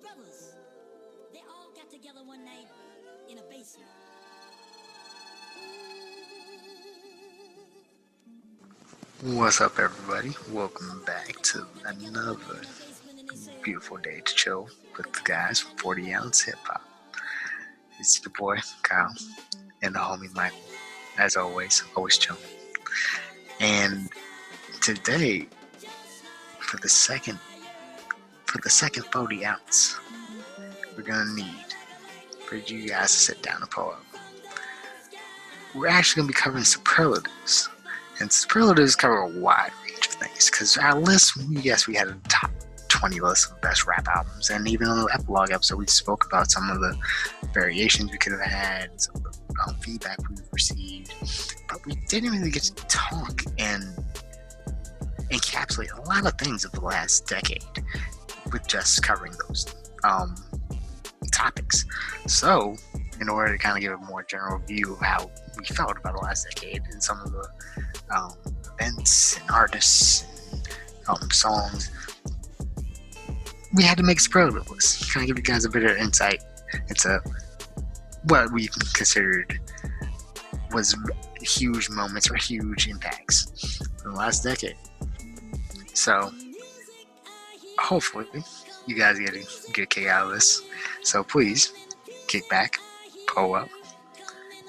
brothers. They all got together one night in a basement. What's up, everybody? Welcome back to another beautiful day to chill with the guys from 40 Ounce Hip Hop. It's your boy Kyle and the homie Michael, as always chilling. And today, for the second 40 ounce, we're gonna need for you guys to sit down and pull up. We're actually gonna be covering superlatives. And superlatives cover a wide range of things, because our list, yes, we had a top 20 list of best rap albums, and even on the epilogue episode, we spoke about some of the variations we could have had, some of the feedback we've received, but we didn't really get to talk and encapsulate a lot of things of the last decade with just covering those topics. So, in order to kind of give a more general view of how we felt about the last decade and some of the events and artists and songs, we had to make a superlative list. Kind of give you guys a bit of insight into what we considered was huge moments or huge impacts in the last decade. So, hopefully, you guys get a kick out of this. So please, kick back, pull up,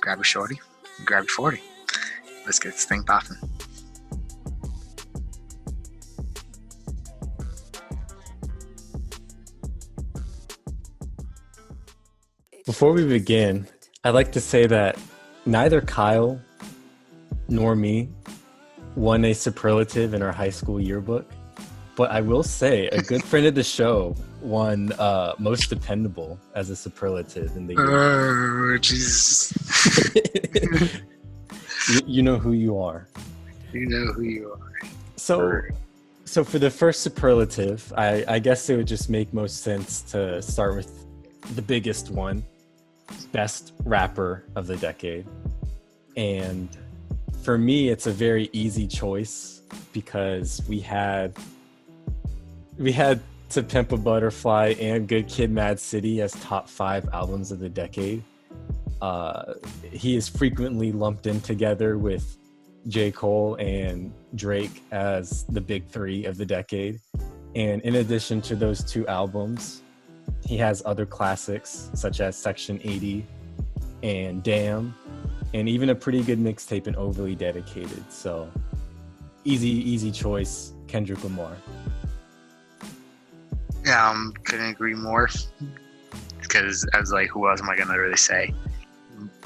grab a shorty, grab your 40. Let's get this thing popping. Before we begin, I'd like to say that neither Kyle nor me won a superlative in our high school yearbook, but I will say a good friend of the show won most dependable as a superlative in the yearbook. Oh, Jesus. You know who you are. You know who you are. So for the first superlative, I guess it would just make most sense to start with the biggest one, best rapper of the decade. And for me, it's a very easy choice because we had To Pimp a Butterfly and Good Kid, Mad City as top 5 albums of the decade. He is frequently lumped in together with J. Cole and Drake as the big 3 of the decade. And in addition to those 2 albums, he has other classics such as Section 80 and Damn, and even a pretty good mixtape in Overly Dedicated. So easy choice, Kendrick Lamar. Yeah, couldn't agree more. Because I was like, who else am I gonna really say?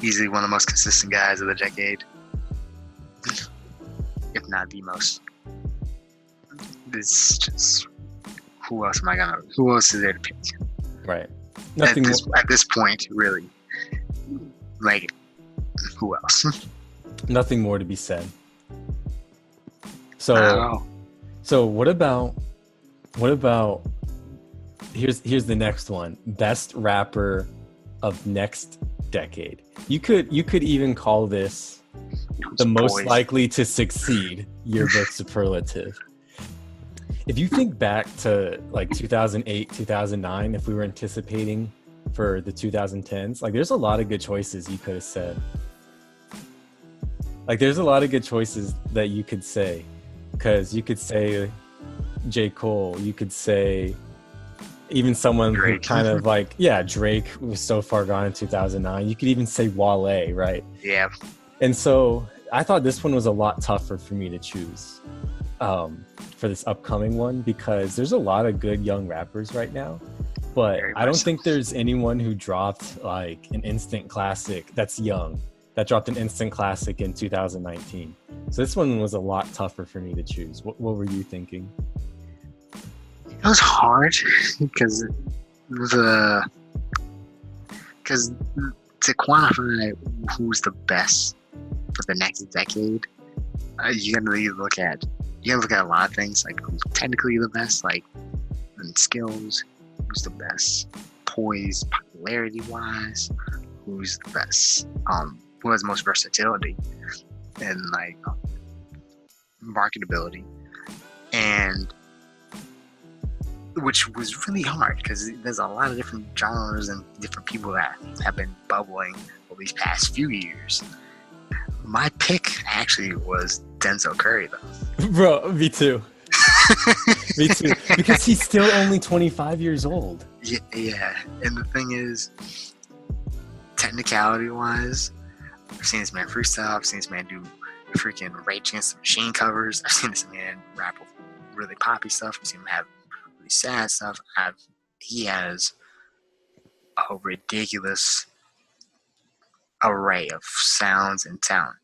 Easily one of the most consistent guys of the decade, if not the most. It's just, who else is there to pick? Right. At this point, really, like, who else? Nothing more to be said. So what about here's the next one, best rapper of next decade. You could even call this the most likely to succeed yearbook superlative. If you think back to like 2008, 2009, if we were anticipating for the 2010s, like there's a lot of good choices you could have said. Like there's a lot of good choices that you could say, because you could say J. Cole, you could say even someone Drake. Who kind of like, yeah, Drake was so far gone in 2009. You could even say Wale, right? Yeah. And so I thought this one was a lot tougher for me to choose for this upcoming one, because there's a lot of good young rappers right now, but I don't think there's anyone who dropped like an instant classic that's young, that dropped an instant classic in 2019. So this one was a lot tougher for me to choose. What were you thinking? It was hard because to quantify who's the best for the next decade, you gotta look at a lot of things, like who's technically the best, like in skills, who's the best poise, popularity wise, who's the best, who has the most versatility and like marketability, and which was really hard because there's a lot of different genres and different people that have been bubbling over these past few years. My pick actually was Denzel Curry, though. Bro, me too. Me too. Because he's still only 25 years old. Yeah. And the thing is, technicality-wise, I've seen this man freestyle. I've seen this man do freaking Rage Against the Machine covers. I've seen this man rap with really poppy stuff. I've seen him have really sad stuff. He has a ridiculous array of sounds and talent.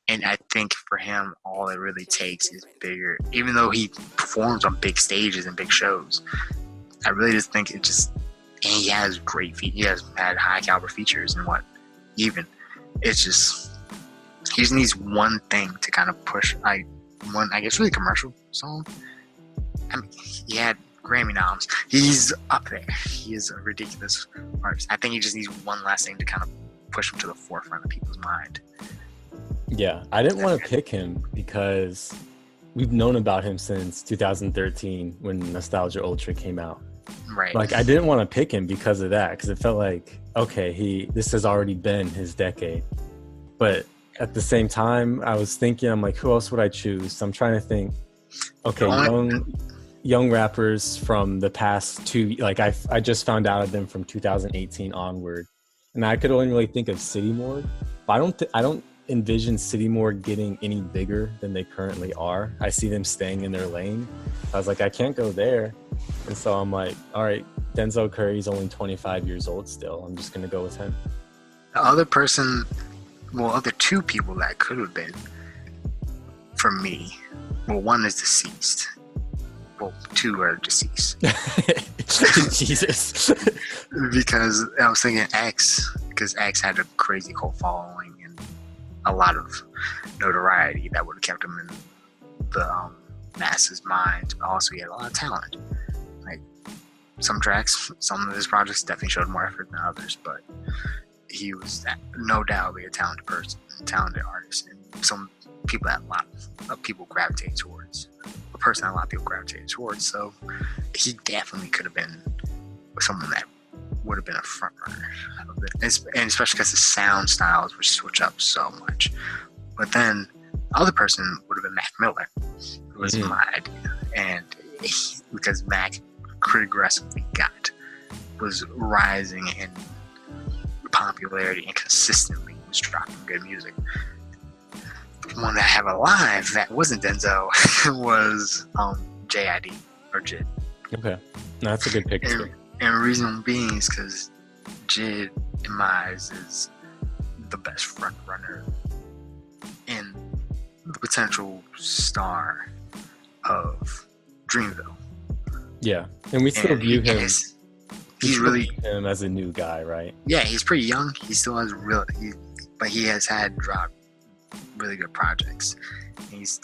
And I think for him, all it really takes is bigger. Even though he performs on big stages and big shows, I really just think it just. And he has great he has had high caliber features and what. Even it's just he just needs one thing to kind of push. I guess really commercial song. I mean, he had Grammy noms. He's up there. He is a ridiculous artist. I think he just needs one last thing to kind of push him to the forefront of people's mind. Yeah, I didn't want to pick him because we've known about him since 2013 when Nostalgia Ultra came out. Right. Like, I didn't want to pick him because of that, because it felt like, okay, this has already been his decade. But at the same time, I was thinking, I'm like, who else would I choose? So I'm trying to think, okay, young rappers from the past two, like I just found out of them from 2018 onward. And I could only really think of City Morgue. But I don't envision City Morgue getting any bigger than they currently are. I see them staying in their lane. I was like, I can't go there. And so I'm like, all right, Denzel Curry's only 25 years old still. I'm just going to go with him. The other two people that could have been, for me, one is deceased. Well, two are deceased. Jesus. Because I was thinking X, because X had a crazy cult following and a lot of notoriety that would have kept him in the masses' minds, but also he had a lot of talent. Like, some tracks, some of his projects definitely showed more effort than others, but he was no doubt a talented person, a talented artist, and some people that a lot of people gravitate towards. A person that a lot of people gravitate towards. So he definitely could have been someone that would have been a front runner, and especially because the sound styles would switch up so much. But then the other person would have been Mac Miller, who was my idea, and because Mac progressively was rising in popularity and consistently was dropping good music. The one that I have alive that wasn't Denzel was JID or Jid. Okay, no, that's a good pick too. And the reason being is because Jid, in my eyes, is the best front runner and the potential star of Dreamville. Yeah, and we still view him. He's really him as a new guy, right? Yeah, he's pretty young. He still has but he has had dropped really good projects. He's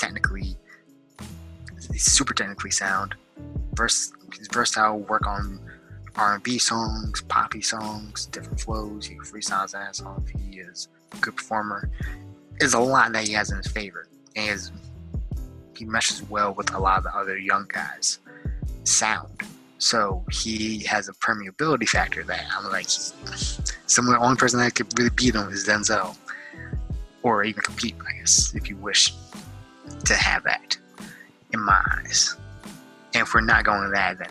super technically sound. He's versatile. Work on R&B songs, poppy songs, different flows. He can freestyle his ass off. He is a good performer. There's a lot that he has in his favor, and he meshes well with a lot of the other young guys' sound. So he has a permeability factor that I'm like, the only person that could really beat him is Denzel, or even compete, I guess, if you wish to have that in my eyes. And if we're not going to that, then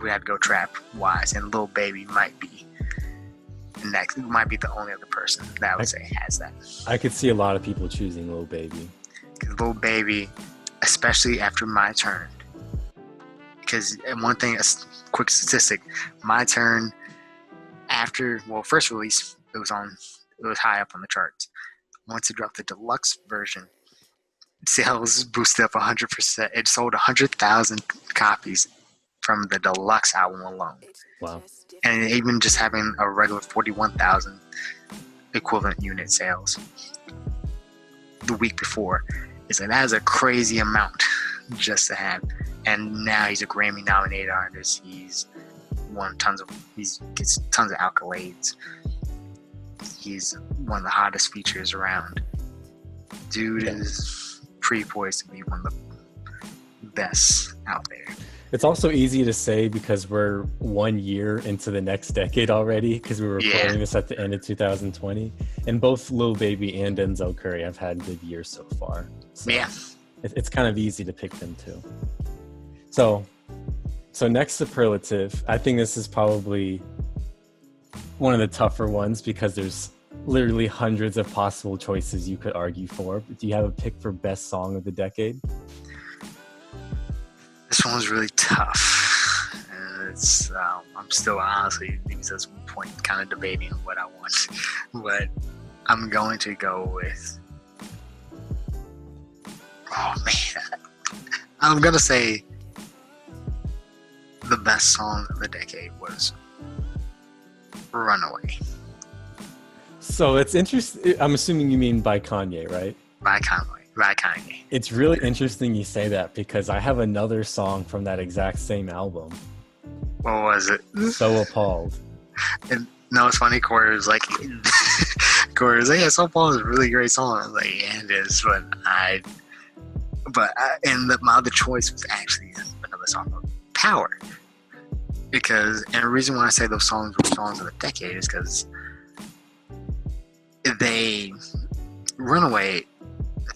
we have to go trap wise, and Lil Baby might be next. It might be the only other person that I would say has that. I could see a lot of people choosing Lil Baby. Because Lil Baby, especially after My Turn, because one thing, a quick statistic, My Turn, first release, it was high up on the charts. Once it dropped the deluxe version, sales boosted up 100%. It sold 100,000 copies from the deluxe album alone. Wow. And even just having a regular 41,000 equivalent unit sales the week before, it's like, that is a crazy amount just to have. And now he's a Grammy nominated artist. He gets tons of accolades. He's one of the hottest features around. Dude is pretty poised to be one of the best out there. It's also easy to say because we're 1 year into the next decade already, because we were recording this at the end of 2020, and both Lil Baby and Denzel Curry have had good years so far. So it's kind of easy to pick them too. So next superlative, I think this is probably one of the tougher ones because there's literally hundreds of possible choices you could argue for. Do you have a pick for best song of the decade? This one's really tough. It's I'm still honestly, because at one point, kind of debating what I want, but I'm going to go with. Oh man, I'm gonna say the best song of the decade was "Runaway." So it's interesting. I'm assuming you mean by Kanye, right? By Kanye. It's really interesting you say that because I have another song from that exact same album. What was it? So Appalled. And no, it's funny. Corey was like, yeah, So Appalled is a really great song. I was like, yeah, it is. My other choice was actually another song, Power. And the reason why I say those songs were songs of the decade is because Runaway,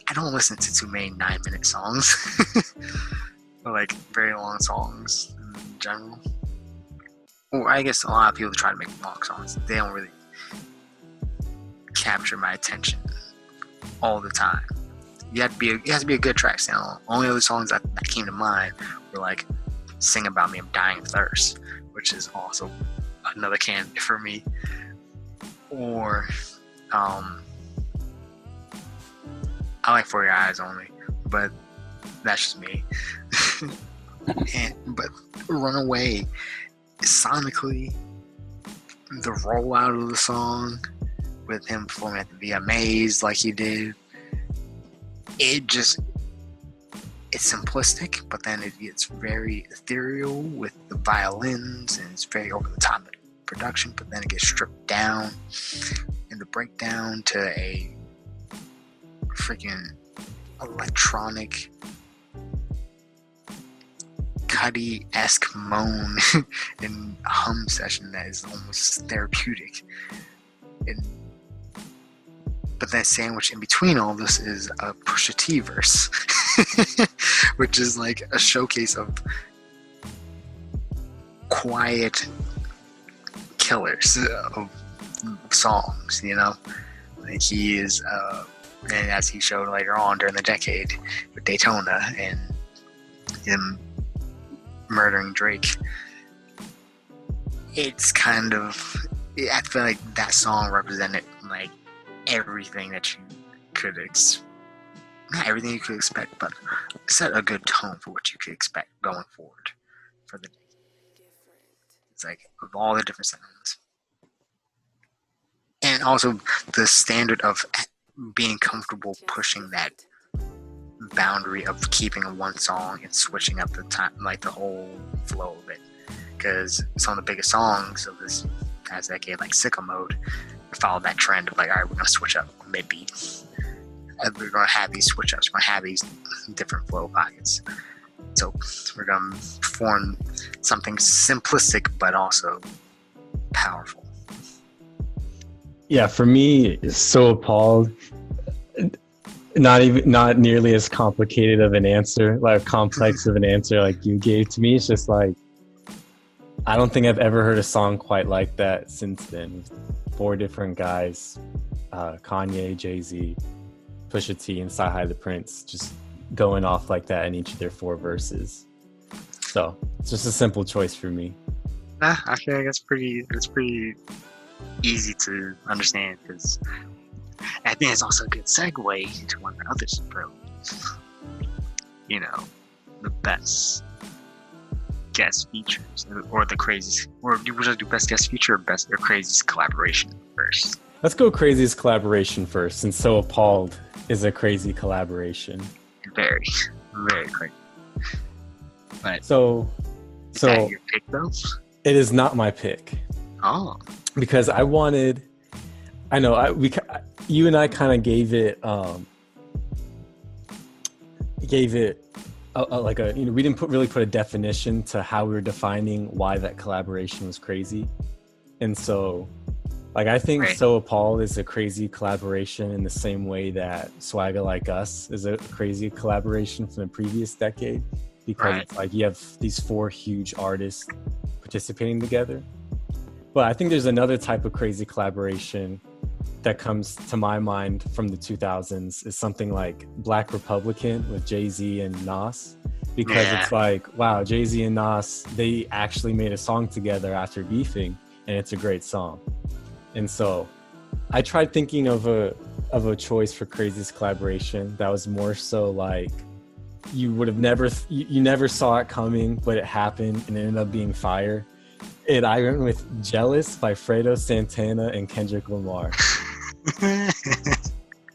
I don't listen to too many 9-minute songs, or like very long songs in general. Or I guess a lot of people try to make long songs. They don't really capture my attention all the time. It has to be a good track sound. Only other songs that came to mind were like "Sing About Me, I'm Dying of Thirst," which is also another candidate for me. Or I like For Your Eyes Only, but that's just me. But Runaway, sonically, the rollout of the song with him performing at the VMAs like he did, it's simplistic, but then it gets very ethereal with the violins, and it's very over the top production, but then it gets stripped down in the breakdown to a freaking electronic Cudi-esque moan and hum session that is almost therapeutic. But then sandwiched in between all this is a Pusha T verse, which is like a showcase of quiet killers of songs, you know? Like he is, and as he showed later on during the decade with Daytona and him murdering Drake, it's kind of, I feel like that song represented like everything that you could not everything you could expect, but set a good tone for what you could expect going forward for the decade. It's like of all the different sounds, and also the standard of being comfortable pushing that boundary of keeping one song and switching up the time, like the whole flow of it. Because some of the biggest songs of this past decade, like Sicko Mode, follow that trend of like, all right, we're gonna switch up mid-beat. We're gonna have these switch ups. We're gonna have these different flow pockets. So we're gonna form something simplistic but also powerful. Yeah, for me, So Appalled, not nearly as complicated of an answer, like complex of an answer like you gave to me. It's just like, I don't think I've ever heard a song quite like that since then. 4 different guys, Kanye, Jay-Z, Pusha T, and Sci-Hi the Prince, just going off like that in each of their 4 verses. So it's just a simple choice for me. I feel like that's pretty easy to understand, because I think it's also a good segue into one of the other superlatives. You know, the best guest features, or the craziest, or do we just do best guest feature or craziest collaboration first? Let's go craziest collaboration first, since So Appalled is a crazy collaboration. Very, very crazy. But so is that your pick though? It is not my pick. Oh, because you and I kind of gave it like a, we didn't really put a definition to how we were defining why that collaboration was crazy. And so, like, I think Right. So Appalled is a crazy collaboration in the same way that Swagga Like Us is a crazy collaboration from the previous decade, because Right. it's like you have these 4 huge artists participating together. But I think there's another type of crazy collaboration that comes to my mind from the 2000s is something like Black Republican with Jay-Z and Nas, because Yeah. it's like, wow, Jay-Z and Nas, they actually made a song together after beefing, and it's a great song. And so I tried thinking of a choice for craziest collaboration that was more so like you would have never you never saw it coming, but it happened and it ended up being fire. And I went with Jealous by Fredo Santana and Kendrick Lamar.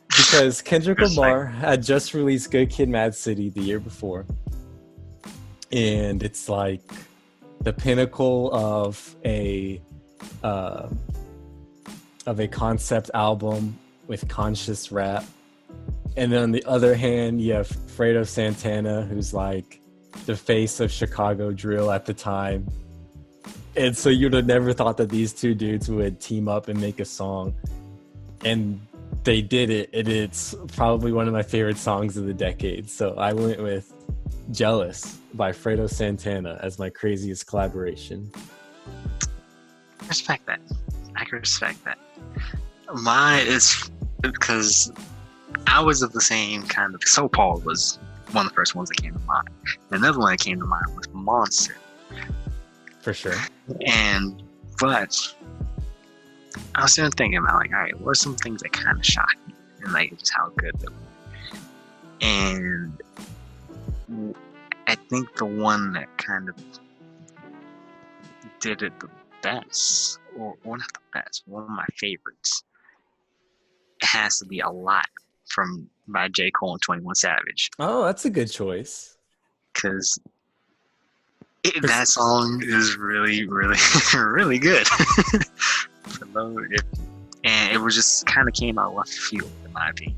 Because Kendrick Lamar had just released Good Kid Mad City the year before. And it's like the pinnacle of a concept album with conscious rap. And then on the other hand, you have Fredo Santana, who's like the face of Chicago drill at the time. And so you'd have never thought that these two dudes would team up and make a song. And they did it. And it's probably one of my favorite songs of the decade. So I went with Jealous by Fredo Santana as my craziest collaboration. Respect that. I can respect that. Mine is because I was of the same kind of. So Paul was one of the first ones that came to mind. Another one that came to mind was Monster. For sure. But I was sitting thinking about like, all right, what are some things that kind of shocked me and like just how good they were. And I think the one that kind of did it the best, or not the best, one of my favorites, it has to be A Lot by J. Cole and 21 Savage. Oh, that's a good choice. Because that song is really, really, really good. And it was just kind of came out of left field, in my opinion.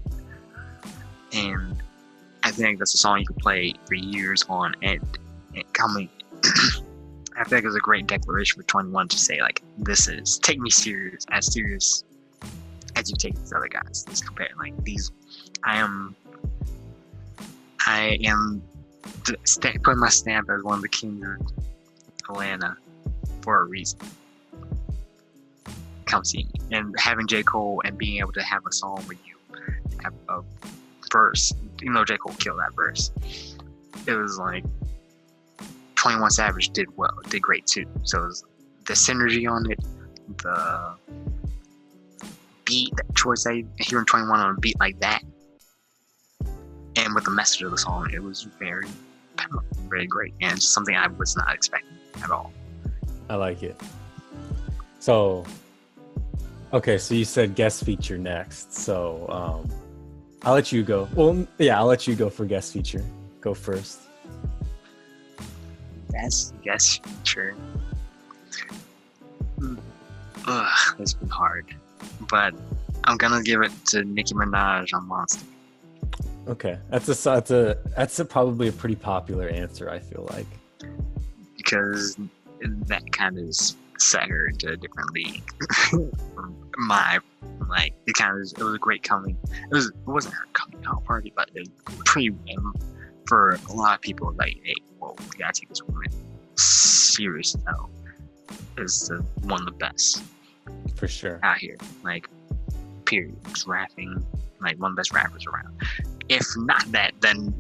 And I think that's a song you could play for years on end. And coming, I think it's a great declaration for 21 to say, like, take me serious as you take these other guys. Let's compare, like, these, I am putting my stamp as one of the kings of Atlanta for a reason. Come see me. And having J. Cole and being able to have a song where you have a verse, even though J. Cole killed that verse, it was like 21 Savage did great too. So it was the synergy on it, the beat, that choice, hearing 21 on a beat like that, and with the message of the song, it was very powerful, very great, and something I was not expecting at all. I like it. So, okay, so you said guest feature next. So, I'll let you go. Well, yeah, I'll let you go for guest feature. Go first. Guest feature. It's been hard, but I'm gonna give it to Nicki Minaj on Monster. Okay, that's probably a pretty popular answer, I feel like, because that kind of set her into a different league. It was a great coming. It wasn't her coming out party, but it was pretty for a lot of people. Like, hey, whoa, we gotta take this woman serious now. Is one of the best for sure out here. Like, period. Just rapping, like one of the best rappers around. If not that, then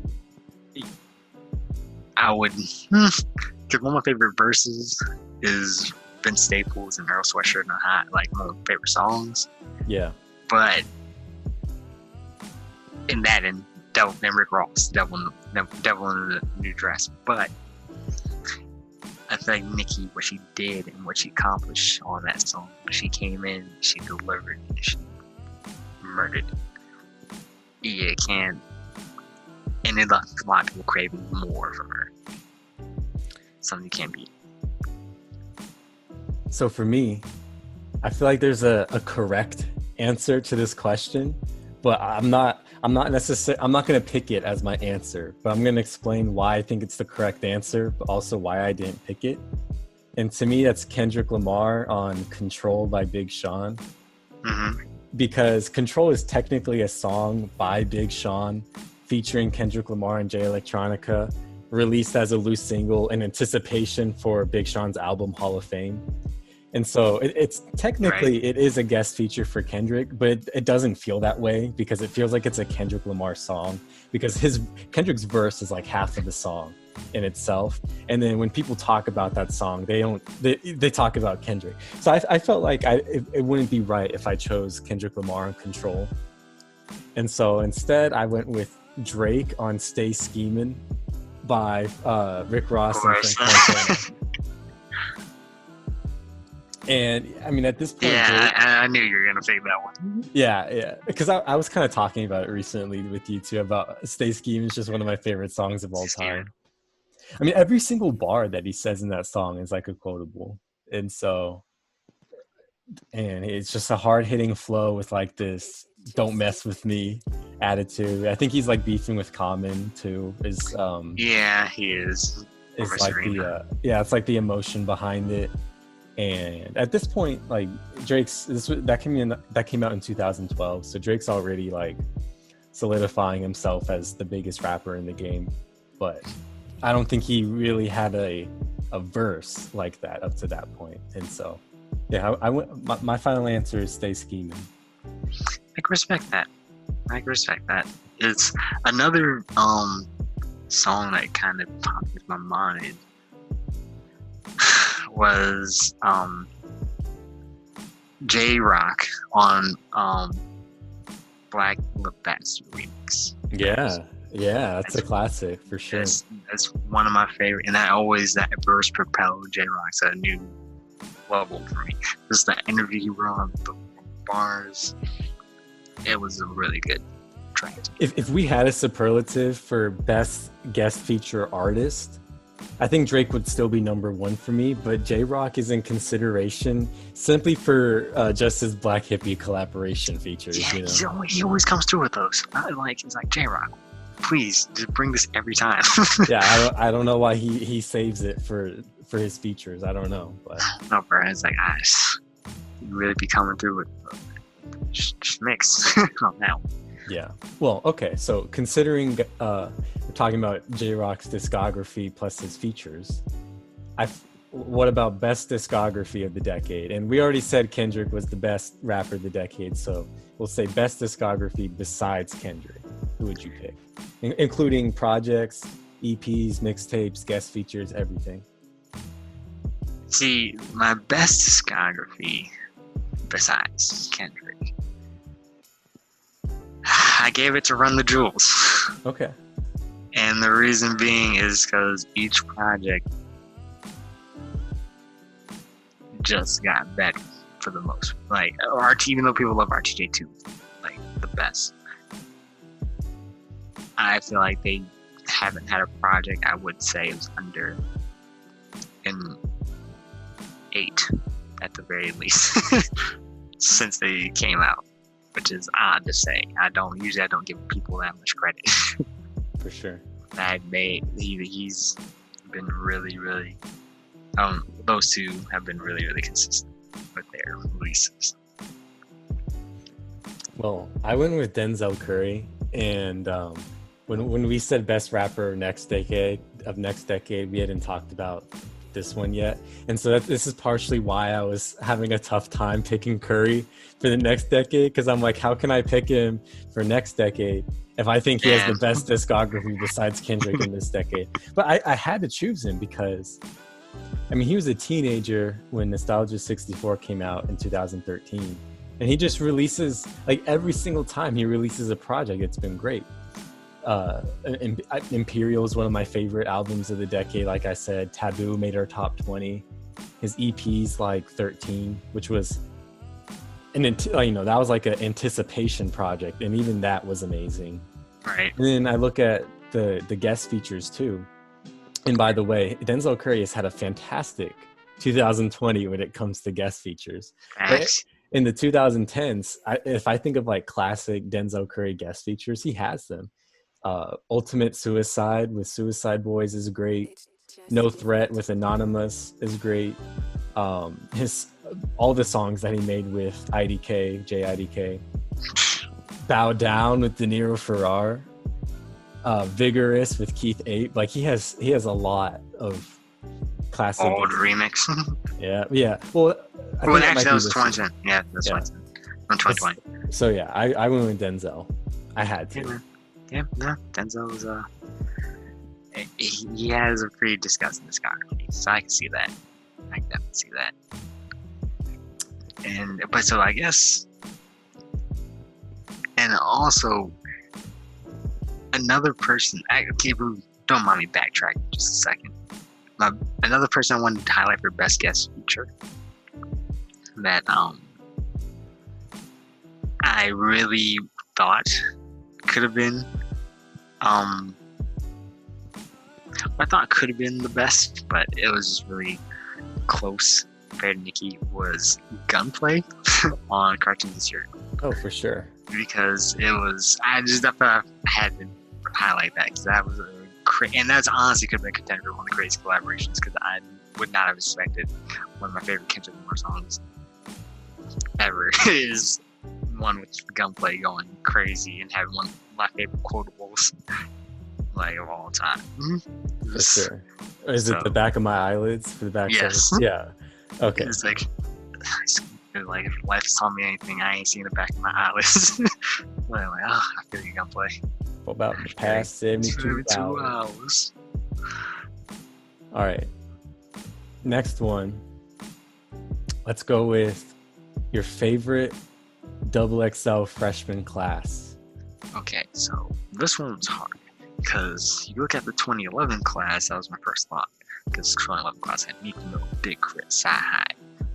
I would. Because one of my favorite verses is Vince Staples and Earl Sweatshirt and Hot, like one of my favorite songs. Yeah. But in that, and Devil and Rick Ross, Devil in the New Dress. But I feel like Nicki, what she did and what she accomplished on that song, she came in, she delivered, she murdered. Yeah, it can. And it left a lot of people craving more from her. Something you can't beat. So for me, I feel like there's a correct answer to this question, but I'm not I'm not going to pick it as my answer, but I'm going to explain why I think it's the correct answer, but also why I didn't pick it. And to me, that's Kendrick Lamar on Control by Big Sean. Mm-hmm. Because Control is technically a song by Big Sean featuring Kendrick Lamar and Jay Electronica, released as a loose single in anticipation for Big Sean's album Hall of Fame. And so it's technically, Right. it is a guest feature for Kendrick, but it doesn't feel that way because it feels like it's a Kendrick Lamar song, because Kendrick's verse is like half of the song in itself. And then when people talk about that song, they talk about Kendrick. So I felt like it wouldn't be right if I chose Kendrick Lamar on Control. And so instead I went with Drake on Stay Schemin' by Rick Ross and Frank Montana. And I mean, at this point, yeah, I knew you were gonna pick that one. Yeah, because I was kind of talking about it recently with you too, about Stay Scheme is just one of my favorite songs of all time. I mean, every single bar that he says in that song is like a quotable, and it's just a hard hitting flow with like this "don't mess with me" attitude. I think he's like beefing with Common too. Yeah, he is. Is like it's like the emotion behind it. And at this point, like that came out in 2012, so Drake's already like solidifying himself as the biggest rapper in the game, but I don't think he really had a verse like that up to that point. And so yeah, my final answer is Stay Scheming. I can respect that. It's another song that kind of popped into my mind was J-Rock on Black Lip Bastard remix. Yeah, that's a classic for sure. That's one of my favorite, and that verse propelled J-Rock to a new level for me. Just the energy he brought, the bars, it was a really good track. If we had a superlative for best guest feature artist, I think Drake would still be number one for me, but J-Rock is in consideration simply for just his Black Hippie collaboration features. Yeah, you know? he always comes through with those. He's like, J-Rock, please just bring this every time. Yeah, I don't know why he saves it for his features. I don't know, but no, bro, it's like, you really be coming through with just mix on that one. Yeah. Well, okay. So considering we're talking about J-Rock's discography plus his features, what about best discography of the decade? And we already said Kendrick was the best rapper of the decade, so we'll say best discography besides Kendrick. Who would you pick? Including projects, EPs, mixtapes, guest features, everything. See, my best discography besides Kendrick, I gave it to Run the Jewels. Okay. And the reason being is because each project just got better for the most. Like, even though people love RTJ 2, like, the best. I feel like they haven't had a project I would say is under an 8 at the very least since they came out. Which is odd to say. I don't give people that much credit. For sure. He's been really, really. Those two have been really, really consistent with their releases. Well, I went with Denzel Curry, and when we said best rapper next decade, we hadn't talked about this one yet, and so this is partially why I was having a tough time picking Curry for the next decade, because I'm like, how can I pick him for next decade if I think he has the best discography besides Kendrick in this decade? But I had to choose him because, I mean, he was a teenager when Nostalgia 64 came out in 2013, and he just releases, like, every single time he releases a project, it's been great. Imperial is one of my favorite albums of the decade. Like I said, Taboo made our top 20. His EP's like 13, which was that was like an anticipation project, and even that was amazing. Right. And then I look at the guest features too. And by the way, Denzel Curry has had a fantastic 2020 when it comes to guest features. in the 2010s, if I think of like classic Denzel Curry guest features, he has them. Ultimate Suicide with Suicide Boys is great. No Threat with Anonymous is great. His all the songs that he made with JIDK. Bow Down with De Niro Ferrar. Vigorous with Keith Ape. Like he has a lot of classic old remix. yeah. Well, actually that was 2010. Yeah, that's 2010. From 2020. So yeah, I went with Denzel. I had to. Yeah, no, Denzel was he has a pretty disgusting discography, so I can see that. I can definitely see that. But so I guess, and also another person. Don't mind me backtracking just a second. Another person I wanted to highlight for best guest feature that I really thought could have been I thought could have been the best, but it was just really close compared to Nikki, was Gunplay on Cartoons This Year. Oh, for sure. Because it was, I thought I had to highlight that, because that was and that's honestly could have been a contender for one of the greatest collaborations, because I would not have expected one of my favorite Kendrick Lamar songs ever is one with Gunplay going crazy and having one of my favorite quotables like of all time. For sure. Is it the back of my eyelids? For the back? Yes. Yeah. Okay. It's like if life's taught me anything, I ain't seen the back of my eyelids. But I'm like, I feel you Gunplay. For about the past 72 hours. All right. Next one. Let's go with your favorite XXL freshman class. Okay, so this one was hard because you look at the 2011 class, that was my first thought. Because 2011 class had Meek Mill, Big Crit, Sci-Hi,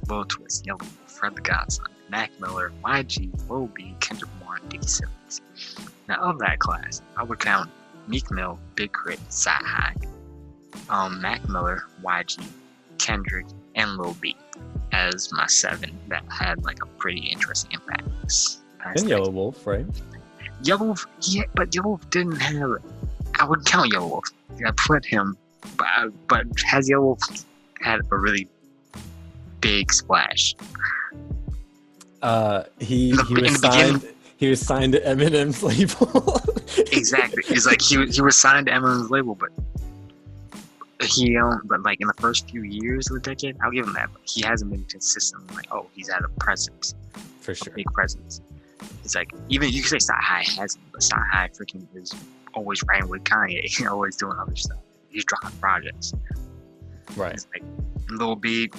Lil Twist, Yellow Wolf, Fred the Godson, Mac Miller, YG, Lil B, Kendrick Lamar, and Dickie Simmons. Now, of that class, I would count Meek Mill, Big Crit, Sci-Hi, Mac Miller, YG, Kendrick, and Lil B as my 7 that had like a pretty interesting impact. And Yellow Wolf, right? Yellow Wolf, yeah, but Yellow Wolf didn't have. I would count Yellow Wolf. I put him, but has Yellow Wolf had a really big splash? He was signed to Eminem's label. Exactly. It's like he was signed to Eminem's label, but but like in the first few years of the decade, I'll give him that. But he hasn't been consistently like, he's had a presence, for sure, a big presence. It's like, even you can say Sci-Hi hasn't, but Sci-Hi freaking is always writing with Kanye, always doing other stuff. He's dropping projects. Right. It's like Lil B.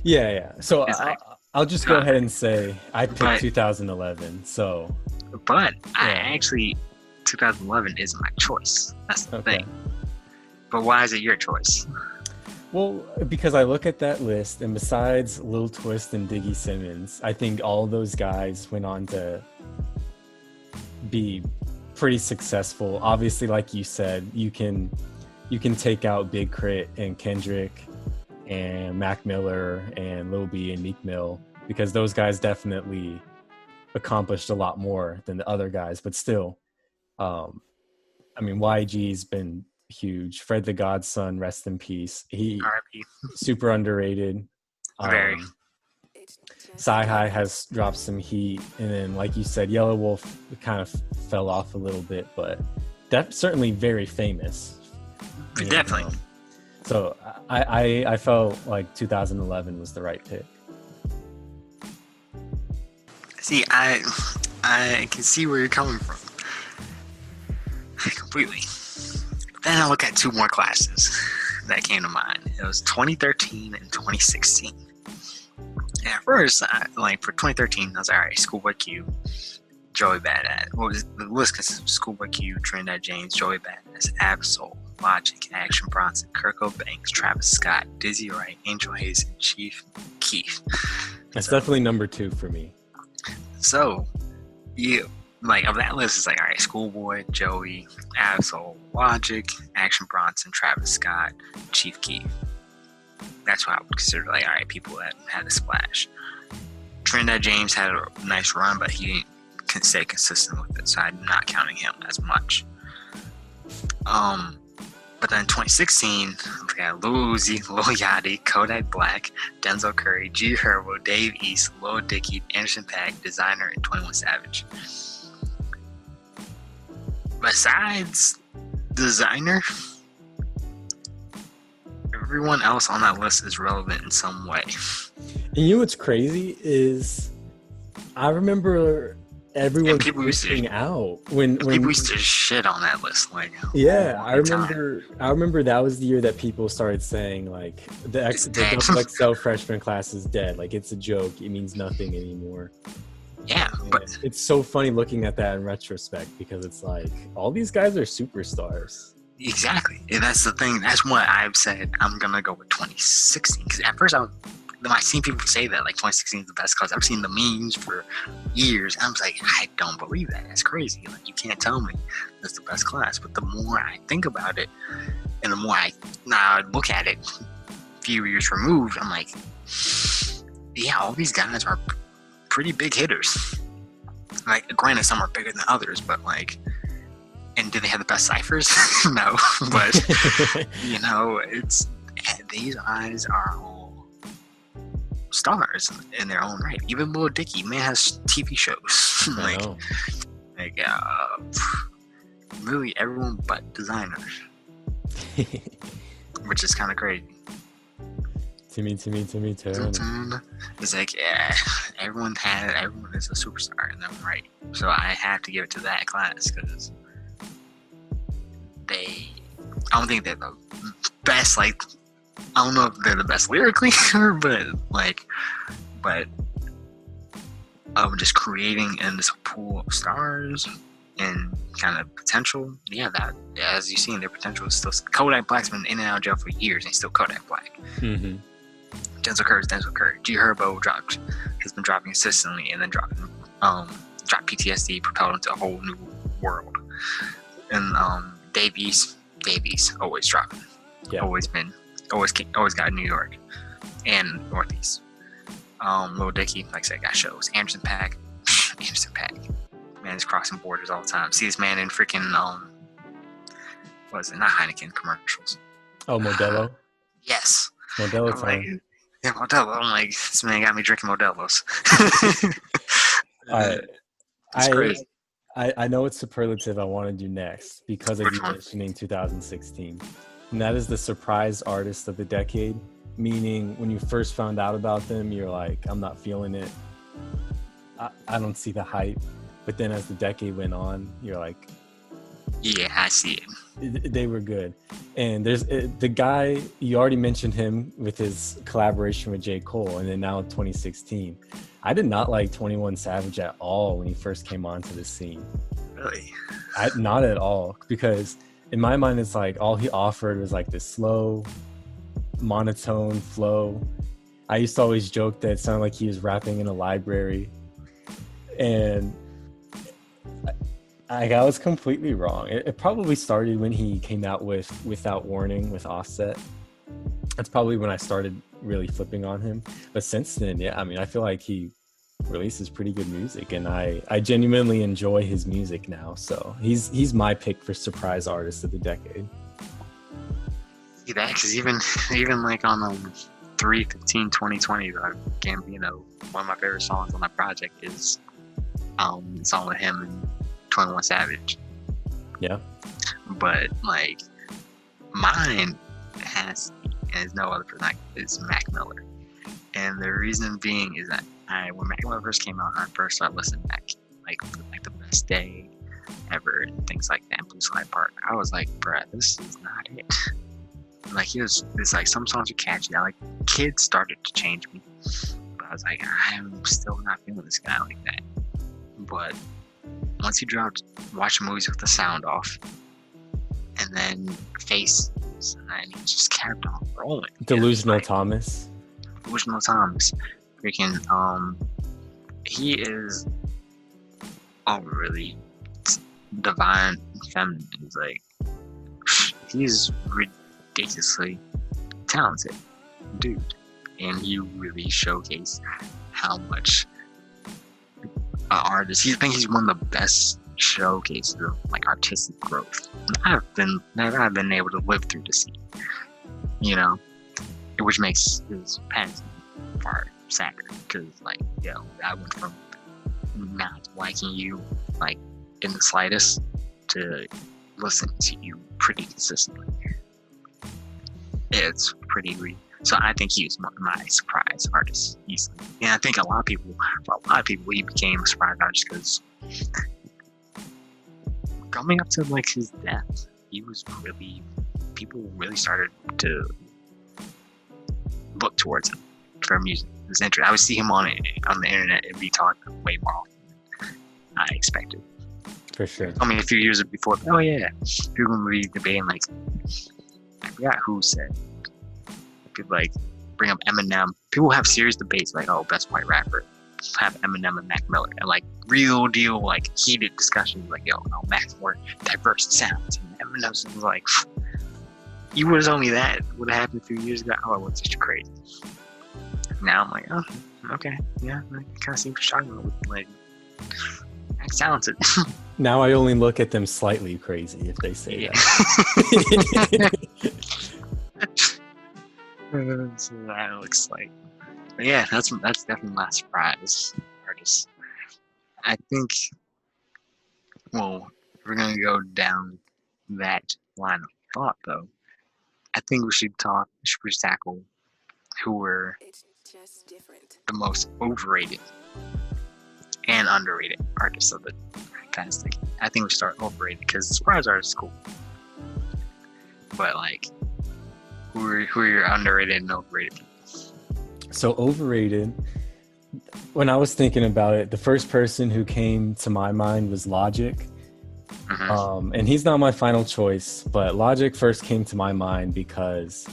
Yeah. So I'll just go ahead and say I picked 2011. So, but I actually 2011 is my choice. That's the thing. But why is it your choice? Well, because I look at that list, and besides Lil Twist and Diggy Simmons, I think all those guys went on to be pretty successful. Obviously, like you said, you can take out Big Crit and Kendrick and Mac Miller and Lil B and Meek Mill, because those guys definitely accomplished a lot more than the other guys. But still, YG's been huge. Fred the Godson, rest in peace. He super underrated. Very. Sci-Hi has dropped some heat, and then like you said, Yellow Wolf kind of fell off a little bit, but certainly very famous. Definitely. So I felt like 2011 was the right pick. See, I can see where you're coming from completely. Then I look at 2 more classes that came to mind. It was 2013 and 2016. And at first, for 2013, I was like, all right, Schoolboy Q, Joey Badass. The list consisted of Schoolboy Q, Trinidad James, Joey Badass, Absol, Logic, Action Bronson, Kirko Banks, Travis Scott, Dizzy Wright, Angel Hayes, and Chief Keef. That's definitely number 2 for me. So, of that list, it's like, all right, Schoolboy, Joey, Absol, Logic, Action Bronson, Travis Scott, Chief Keef. That's why I would consider like, all right, people that had a splash. Trinidad James had a nice run, but he didn't stay consistent with it, so I'm not counting him as much. But then in 2016, we got Lil Uzi, Lil Yachty, Kodak Black, Denzel Curry, G Herbo, Dave East, Lil Dicky, Anderson .Paak, Designer, and 21 Savage. Besides Designer, everyone else on that list is relevant in some way. And you know what's crazy is I remember everyone freaking out when people used to shit on that list. Like, I remember that was the year that people started saying like the XXL Freshman class is dead. Like, it's a joke. It means nothing anymore. Yeah, and but it's so funny looking at that in retrospect because it's like all these guys are superstars. Exactly. And that's the thing. That's why I've said I'm gonna go with 2016. Because at first I've seen people say that like 2016 is the best class. I've seen the memes for years. And I was like, I don't believe that. That's crazy. Like, you can't tell me that's the best class. But the more I think about it, and the more I look at it, a few years removed, I'm like, yeah, all these guys are pretty big hitters. Like, granted, some are bigger than others, but like, and do they have the best ciphers? No, but it's these guys are all stars in their own right. Even Lil Dicky, man, has TV shows. Really everyone but Designer, which is kind of crazy. To me too. It's like, yeah, everyone is a superstar in their own right. So I have to give it to that class because I don't think they're the best, like, I don't know if they're the best lyrically, but just creating in this pool of stars and kind of potential, that, as you've seen, their potential is still. Kodak Black's been in and out of jail for years and he's still Kodak Black. Mm-hmm. Denzel Curry. G Herbo has been dropping consistently and then dropped PTSD, propelled into a whole new world. And Dave East always dropping. Yeah. Always got in New York and Northeast. Lil Dicky, like I said, got shows. Anderson .Paak, man, is crossing borders all the time. See this man in freaking what is it? Not Heineken commercials. Oh, Modelo. Yes. Modelo time. Yeah, Modelo. I'm like, this man got me drinking Modelos. All right. It's crazy. I know what superlative I want to do next because of you mentioning 2016. And that is the surprise artist of the decade. Meaning, when you first found out about them, you're like, I'm not feeling it. I don't see the hype. But then as the decade went on, you're like, yeah, I see it. They were good. And there's the guy, you already mentioned him with his collaboration with J. Cole. And then now in 2016, I did not like 21 Savage at all when he first came onto the scene. Really? Not at all. Because in my mind, it's like all he offered was like this slow, monotone flow. I used to always joke that it sounded like he was rapping in a library. And I was completely wrong. It probably started when he came out with Without Warning with Offset. That's probably when I started really flipping on him. But since then, yeah, I mean, I feel like he releases pretty good music, and I genuinely enjoy his music now. So he's my pick for surprise artist of the decade. See that? Because even like on 3/15/2020, Gambino, one of my favorite songs on that project is a song with him and 21 Savage. Yeah. But like mine has no other person, is Mac Miller. And the reason being is that when Mac Miller first came out, I first started listening back, like The Best Day Ever and things like that, Blue Slide Park. I was like, bruh, this is not it. Like, it's like some songs are catchy. Like, Kids started to change me. But I was like, I'm still not feeling this guy like that. But once he dropped Watching Movies with the Sound Off, and then Face, and he just kept on rolling. Delusional Thomas. Freaking, he is all really divine feminine. He's ridiculously talented. dude, and you really showcase how much an artist. I think he's one of the best showcases of like artistic growth that I've been able to live through to see. You know, which makes his past far sadder because like I went from not liking you like in the slightest to listening to you pretty consistently. It's pretty weird. So I think he was my surprise artist easily. And I think for a lot of people, he became a surprise artist because coming up to like his death, people really started to look towards him for music. It was interesting. I would see him on the internet and be talking way more often than I expected. For sure. I mean, a few years before, people would be debating like, I forgot who said. People like bring up Eminem. People have serious debates like, oh, best white rapper. Have Eminem and Mac Miller, and like real deal, like heated discussions. Like, no, Mac's more diverse sounds. And Eminem was like, you would have told me that would have happened a few years ago. Oh, it was just crazy. Now I'm like, oh, okay, yeah, that kind of seems shocking. Like, Mac's talented. Now I only look at them slightly crazy if they say that. So that looks like, but yeah, that's definitely my surprise artist. I think, well, if we're gonna go down that line of thought, though, I think we should tackle who were the most overrated and underrated artists of the past decade. I think we start overrated because surprise artists is cool, but like, who are your underrated and overrated people? So overrated, when I was thinking about it, the first person who came to my mind was Logic. Mm-hmm. And he's not my final choice, but Logic first came to my mind because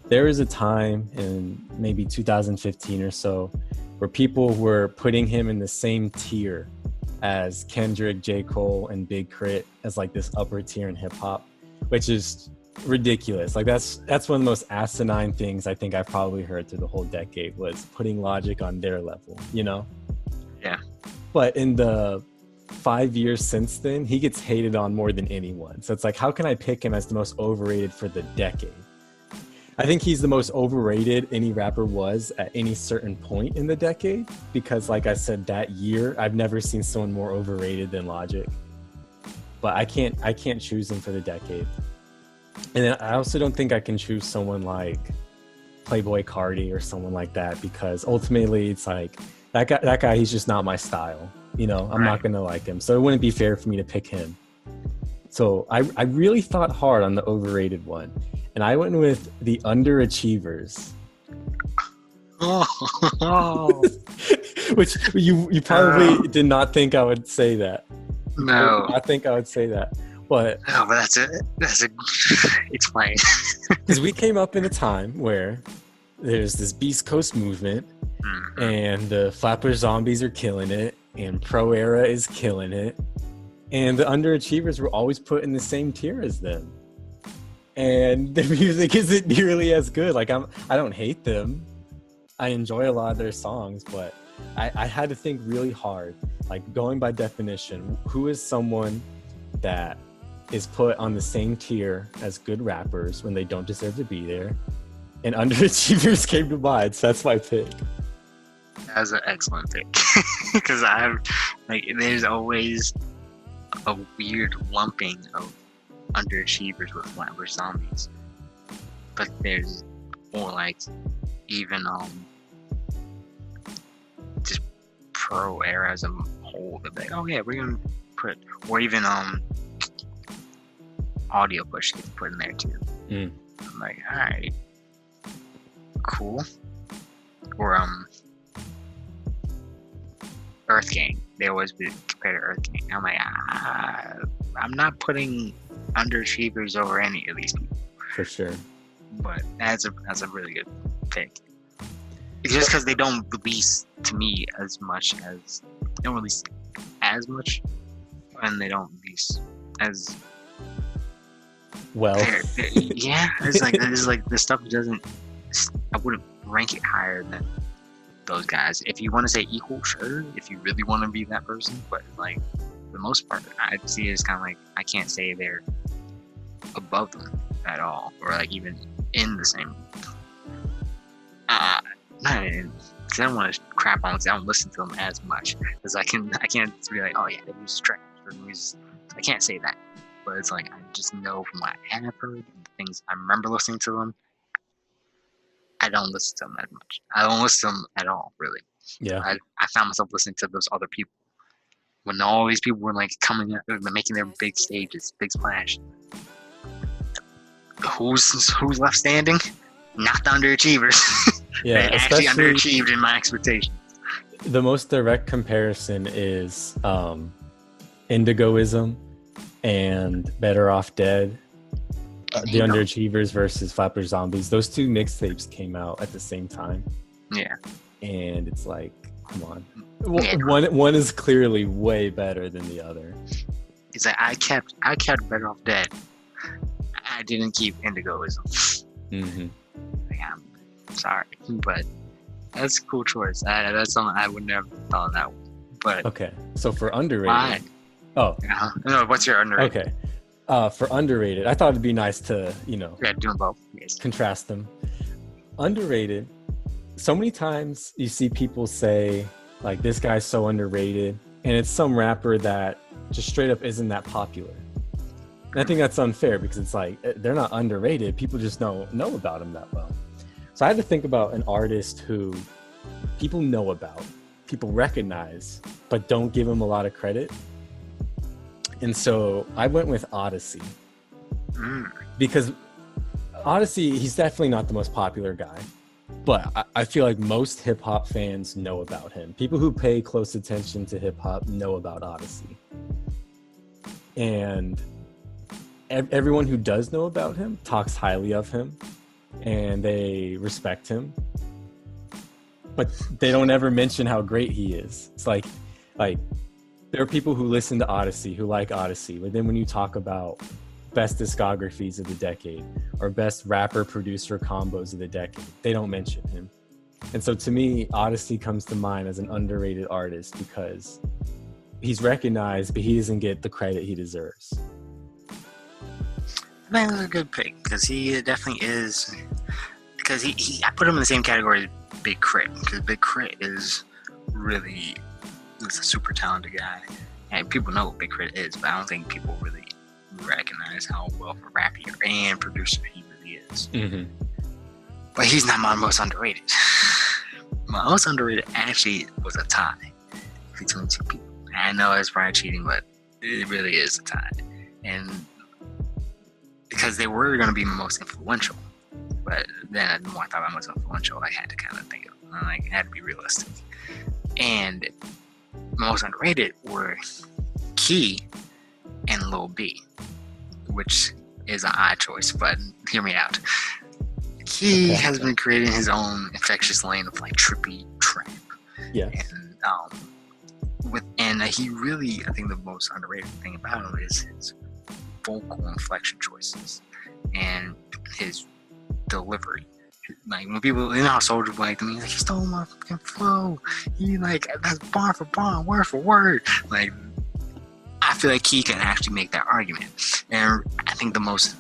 there was a time in maybe 2015 or so where people were putting him in the same tier as Kendrick, J. Cole, and Big Crit as like this upper tier in hip hop, which is ridiculous. Like that's one of the most asinine things I think I've probably heard through the whole decade was putting Logic on their level, you know? Yeah. But in the 5 years since then, he gets hated on more than anyone. So it's like, how can I pick him as the most overrated for the decade? I think he's the most overrated any rapper was at any certain point in the decade because, like I said, that year, I've never seen someone more overrated than Logic. But I can't choose him for the decade. And then I also don't think I can choose someone like Playboy Cardi or someone like that because ultimately it's like that guy he's just not my style. You know, I'm not gonna like him, so it wouldn't be fair for me to pick him. So I really thought hard on the overrated one, and I went with the underachievers. Oh. Which you probably did not think I would say that. No. I think I would say that. But no, but that's it. Explain. Because we came up in a time where there's this Beast Coast movement, and the Flapper Zombies are killing it, and Pro Era is killing it, and the underachievers were always put in the same tier as them. And the music isn't nearly as good. Like I don't hate them. I enjoy a lot of their songs, but I had to think really hard. Like going by definition, who is someone that is put on the same tier as good rappers when they don't deserve to be there? And underachievers came to mind, so that's my pick. That's an excellent pick. Because there's always a weird lumping of underachievers with Flapper Zombies. But there's more like even just Pro Era as a whole. They're like, oh yeah, we're gonna put, or even Audio Push gets put in there too. I'm like, alright, cool. Or Earth Gang. They always be compared to Earth Gang. I'm like, I'm not putting underachievers over any of these people. For sure. But that's a really good pick. It's just because they don't release to me as much, and they don't release as well. yeah. It's like the stuff doesn't I wouldn't rank it higher than those guys. If you want to say equal, sure. If you really want to be that person, but like for the most part, I see it as kind of like I can't say they're above them at all, or like even in the same. Because I don't want to crap on because I don't listen to them as much. Because I can't be like, oh yeah, they use trash or music. I can't say that. But it's like I just know from what I have heard and the things I remember listening to them. I don't listen to them that much. I don't listen to them at all, really. Yeah. I found myself listening to those other people when all these people were like coming up, making their big stages, big splash. Who's left standing? Not the underachievers. Yeah, they actually underachieved in my expectations. The most direct comparison is Indigoism and Better Off Dead. The Underachievers versus Flapper Zombies. Those two mixtapes came out at the same time. Yeah. And it's like, come on. One is clearly way better than the other. It's like I kept Better Off Dead. I didn't keep Indigoism. Mm-hmm. Like, I'm sorry, but that's a cool choice. That's something I would never thought of that one. But okay, so for underrated. Oh. No, what's your underrated? Okay. For underrated, I thought it'd be nice to, doing both. Yes. Contrast them. Underrated. So many times you see people say, like, this guy's so underrated, and it's some rapper that just straight up isn't that popular. And I think that's unfair because it's like, they're not underrated. People just don't know about him that well. So I had to think about an artist who people know about, people recognize, but don't give him a lot of credit. And so I went with Odyssey because Odyssey, he's definitely not the most popular guy, but I feel like most hip hop fans know about him. People who pay close attention to hip hop know about Odyssey. And everyone who does know about him talks highly of him and they respect him, but they don't ever mention how great he is. It's like there are people who listen to Odyssey, who like Odyssey, but then when you talk about best discographies of the decade or best rapper producer combos of the decade, they don't mention him. And so to me, Odyssey comes to mind as an underrated artist because he's recognized, but he doesn't get the credit he deserves. Man, that's a good pick because he definitely is. Because I put him in the same category as Big Crit because Big Crit is really. He's a super talented guy, and people know what Big Crit is, but I don't think people really recognize how well of a rapper and producer he really is. Mm-hmm. But he's not my most underrated. My most underrated actually was a tie between two people. I know it's probably cheating, but it really is a tie. And because they were going to be most influential, but then the more I thought about most influential, I had to kind of think of it. Like, it had to be realistic. And most underrated were Key and Lil B, which is an odd choice, but hear me out. Key has been creating his own infectious lane of like trippy trap. Yeah. And he really, I think the most underrated thing about him is his vocal inflection choices and his delivery. Like when people, how Soldier like to me, like, he stole my fucking flow. He like, that's bar for bar, word for word. Like, I feel like he can actually make that argument. And I think the most,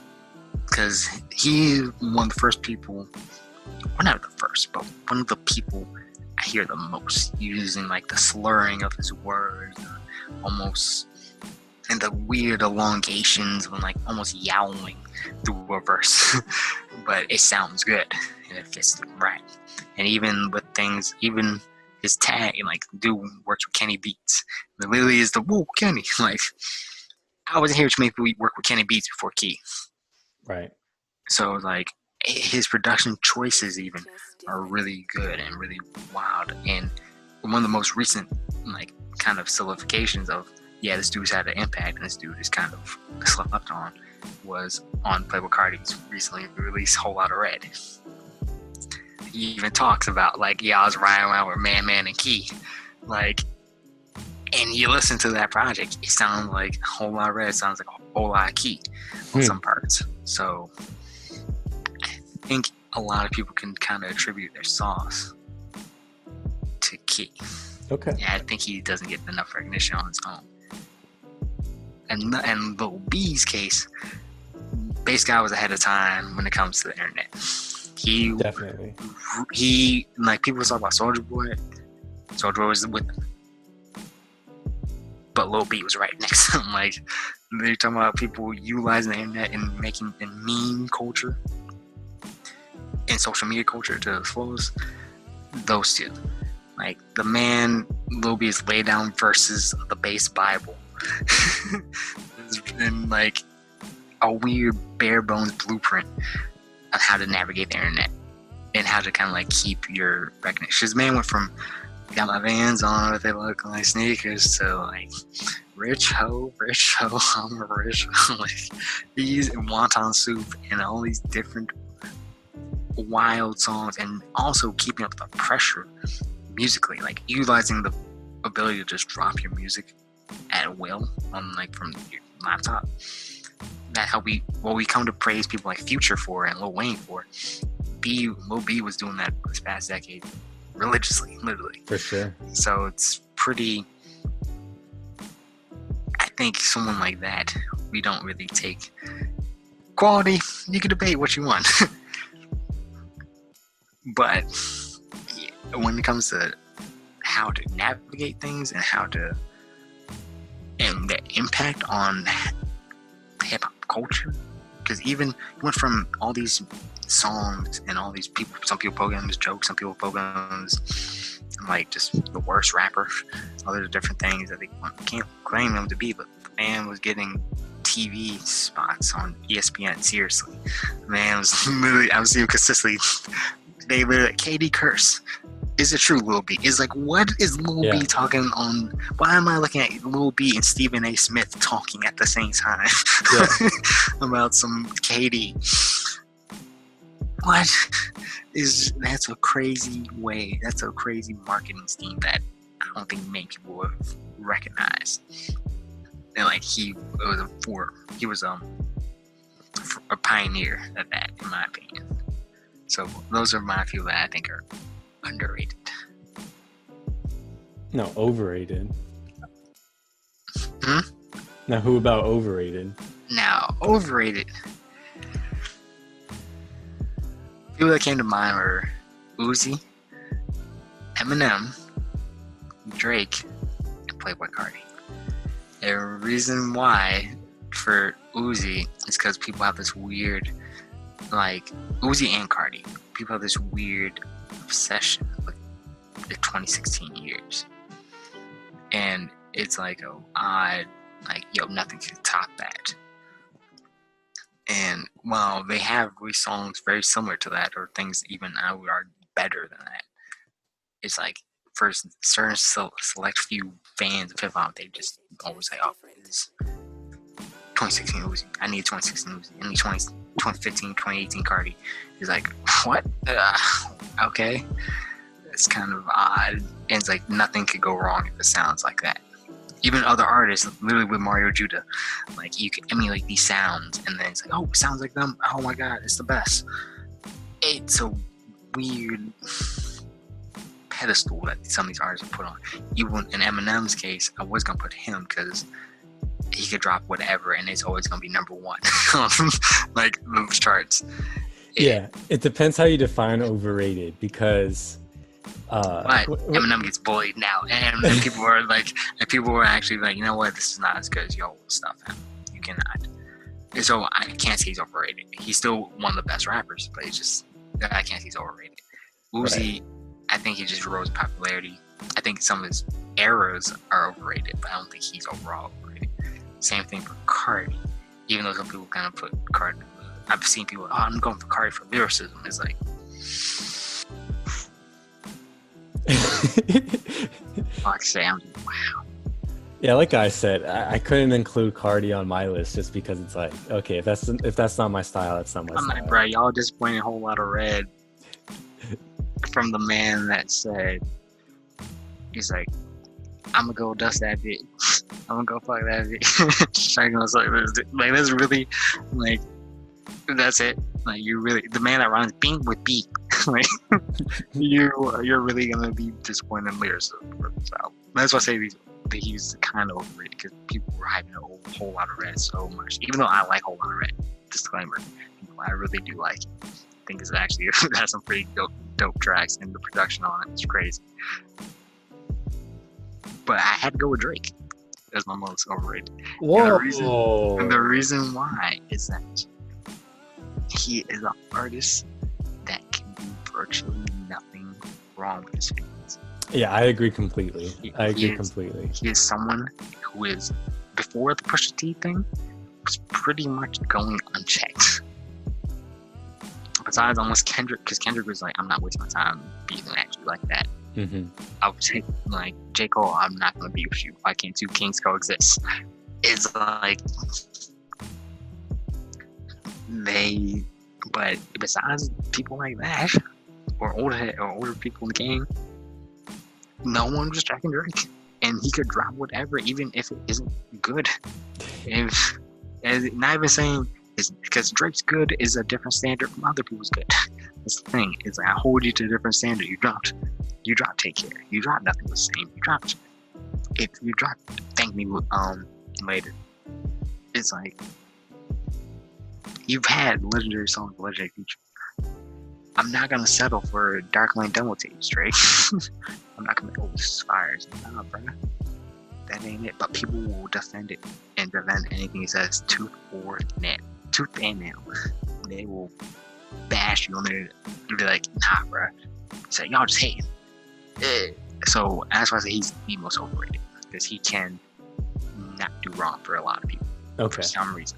because he's one of the first people, well, not the first, but one of the people I hear the most using like the slurring of his words, almost, and the weird elongations when like almost yowling through a verse. But it sounds good. And it fits right. And even with things, even his tag, like, dude works with Kenny Beats. It literally is the, whoa, Kenny. Like, I wasn't here to make people work with Kenny Beats before Key. Right. So, like, his production choices even are really good and really wild. And one of the most recent, like, kind of solidifications of, yeah, this dude's had an impact and this dude is kind of slept on was on Playboi Carti's recently released Whole Lotta Red. He even talks about, like, yeah, I was riding around with Man and Key. Like, and you listen to that project, it sounds like a whole lot of Red, sounds like a whole lot of Key on some parts. So I think a lot of people can kind of attribute their sauce to Key. Okay. Yeah, I think he doesn't get enough recognition on his own. And Lil B's case, Bass Guy was ahead of time when it comes to the internet. Definitely. He like people talk about Soulja Boy. Soulja Boy was with him, but Lil B was right next to him. Like they're talking about people utilizing the internet and making and meme culture and social media culture to the fullest. Those two, like the man Lil B is laid down versus the base Bible, and like a weird bare bones blueprint on how to navigate the internet and how to kind of like keep your recognition. This man went from got my Vans on but they look like sneakers to like rich ho, I'm a rich ho. Like these wonton soup and all these different wild songs, and also keeping up the pressure musically, like utilizing the ability to just drop your music at will on like from your laptop. That how we come to praise people like Future for and Lil Wayne for. Lil B was doing that this past decade religiously, literally. For sure. So it's pretty. I think someone like that, we don't really take quality. You can debate what you want, but yeah, when it comes to how to navigate things and how to and the impact on hip hop culture, because even went from all these songs and all these people, some people poke him as jokes, some people poke him as like just the worst rapper, other different things that they can't claim him to be, but the man was getting TV spots on ESPN. Seriously, the man was literally, I was seeing consistently, they were like, KD curse. Is it true, Lil B? Is like, what is Lil B talking on? Why am I looking at Lil B and Stephen A. Smith talking at the same time about some KD? What is that's a crazy way? That's a crazy marketing scheme that I don't think many people would recognize. And like he was a pioneer at that, in my opinion. So those are my few that I think are underrated. No, overrated. Hmm? Now, who about overrated? Now, overrated. People that came to mind were Uzi, Eminem, Drake, and Playboi Carti. The reason why for Uzi is because people have this weird, like, Uzi and Carti, people have this weird obsession with the 2016 years. And it's like, nothing can top that. And while they have songs very similar to that, or things even I would argue better than that, it's like for certain select few fans of hip hop, they just always say, "Oh, it's 2016 Uzi. I need 2016 Uzi. I need 2015, 2018 Carti." He's like, "What? Okay." It's kind of odd, and it's like nothing could go wrong if it sounds like that. Even other artists, literally with Mario Judah, like you can emulate these sounds, and then it's like, oh, it sounds like them. Oh my god, it's the best. It's a weird pedestal that some of these artists are put on. Even in Eminem's case, I was gonna put him because he could drop whatever, and it's always gonna be number one, like those charts. It depends how you define overrated, because. But Eminem gets bullied now, and people were actually like, you know what, this is not as good as your old stuff. You cannot. And so I can't say he's overrated. He's still one of the best rappers, but it's just I can't say he's overrated. Uzi, right. I think he just rose in popularity. I think some of his eras are overrated, but I don't think he's overall overrated. Same thing for Carti. Even though some people kind of put Carti, I've seen people, I'm going for Carti for lyricism. It's like. Like Sam, wow. Yeah, like I said, I couldn't include Carti on my list just because it's like, okay, if that's not my style, that's not my style. I'm like, bro, y'all disappointed a whole lot of red from the man that said, he's like, I'm gonna go dust that bitch. I'm gonna go fuck that bitch. Like, that's really, like, that's it. Like you're really the man that rhymes beat with beat. Like you're really gonna be disappointed in lyrics for this album. That's why I say that he's kind of overrated because people were hyping a whole lot of Red so much. Even though I like Whole Lot of Red, disclaimer, I really do like it. I think it's actually has some pretty dope tracks, and the production on it is crazy. But I had to go with Drake as my most overrated. Whoa! And the reason why is that he is an artist that can do virtually nothing wrong with his fans. Yeah, I agree completely. Completely. He is someone who is, before the Pusha T thing, was pretty much going unchecked. Besides almost Kendrick, because Kendrick was like, I'm not wasting my time being actually like that. Mm-hmm. I would say, like, J. Cole, I'm not going to be with you. Why can't two kings coexist? It's like, but besides people like that, or older people in the game, no one was tracking Drake. And he could drop whatever, even if it isn't good. And not even saying, because Drake's good is a different standard from other people's good. That's the thing. It's like, I hold you to a different standard. You dropped Take Care. You dropped Nothing the Same. You dropped Thank Me Later. It's like, you've had legendary songs, legendary features. I'm not gonna settle for Dark Lane demo tapes, Drake. I'm not gonna go with fires. Nah, bro. That ain't it. But people will defend it and defend anything he says tooth and nail. They will bash you on there. You'll be like, nah, bro. So y'all just hating. So that's why I say he's the most overrated, because he can not do wrong for a lot of people. Okay. For some reason.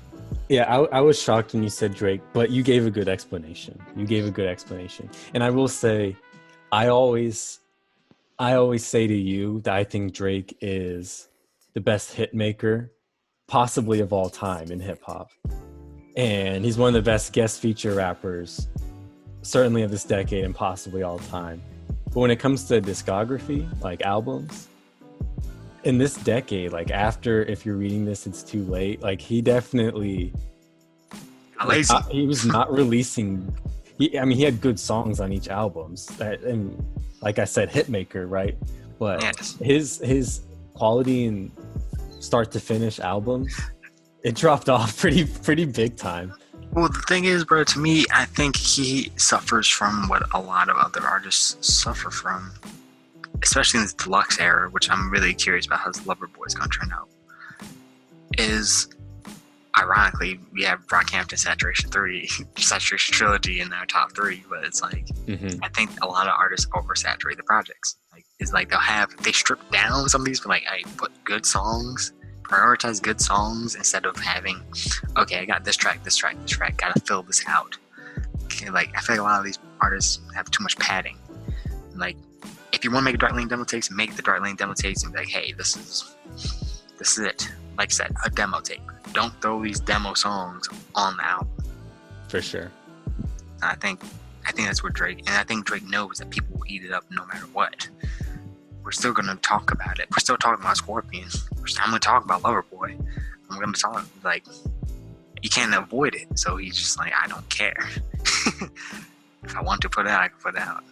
Yeah, I was shocked when you said Drake, but you gave a good explanation. And I will say, I always say to you that I think Drake is the best hit maker, possibly of all time in hip hop. And he's one of the best guest feature rappers, certainly of this decade and possibly all time. But when it comes to discography, like albums, in this decade, like after, if you're reading this, it's too late. Like he definitely, he was not releasing. He had good songs on each albums, and like I said, hitmaker, right? But yes. his quality in start to finish albums, it dropped off pretty big time. Well, the thing is, bro, to me, I think he suffers from what a lot of other artists suffer from, especially in this deluxe era, which I'm really curious about how this Lover Boy is going to turn out, is, ironically, we have Brockhampton Saturation Trilogy in our top 3, but it's like, I think a lot of artists oversaturate the projects. Like, it's like they strip down some of these, but like, I put good songs, prioritize good songs instead of having, okay, I got this track, gotta fill this out. Okay, like, I feel like a lot of these artists have too much padding. Like, if you want to make a Dark Lane demo tapes, make the Dark Lane demo tapes and be like, hey, this is it. Like I said, a demo tape. Don't throw these demo songs on the album. For sure. I think that's where Drake, and I think Drake knows that people will eat it up no matter what. We're still gonna talk about it. We're still talking about Scorpion. I'm gonna talk about Loverboy. I'm gonna talk, like, you can't avoid it. So he's just like, I don't care. If I want to put it out, I can put it out.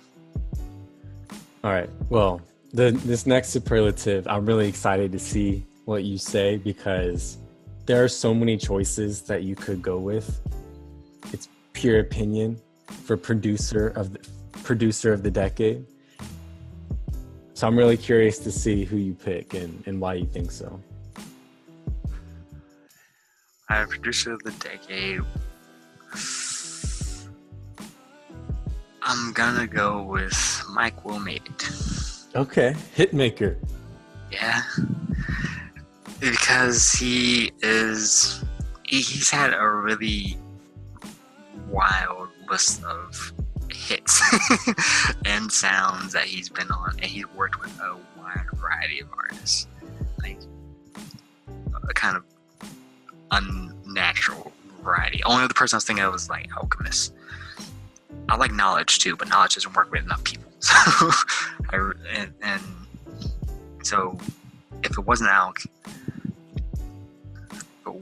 All right. Well, this next superlative, I'm really excited to see what you say, because there are so many choices that you could go with. It's pure opinion for producer of the decade. So I'm really curious to see who you pick and why you think so. Producer of the decade, I'm gonna go with Mike Will Made It. Okay, hitmaker. Yeah, because he's had a really wild list of hits and sounds that he's been on, and he's worked with a wide variety of artists, like a kind of unnatural variety. Only other person I was thinking of was like Alchemist. I like Knowledge too, but Knowledge doesn't work with enough people. So if it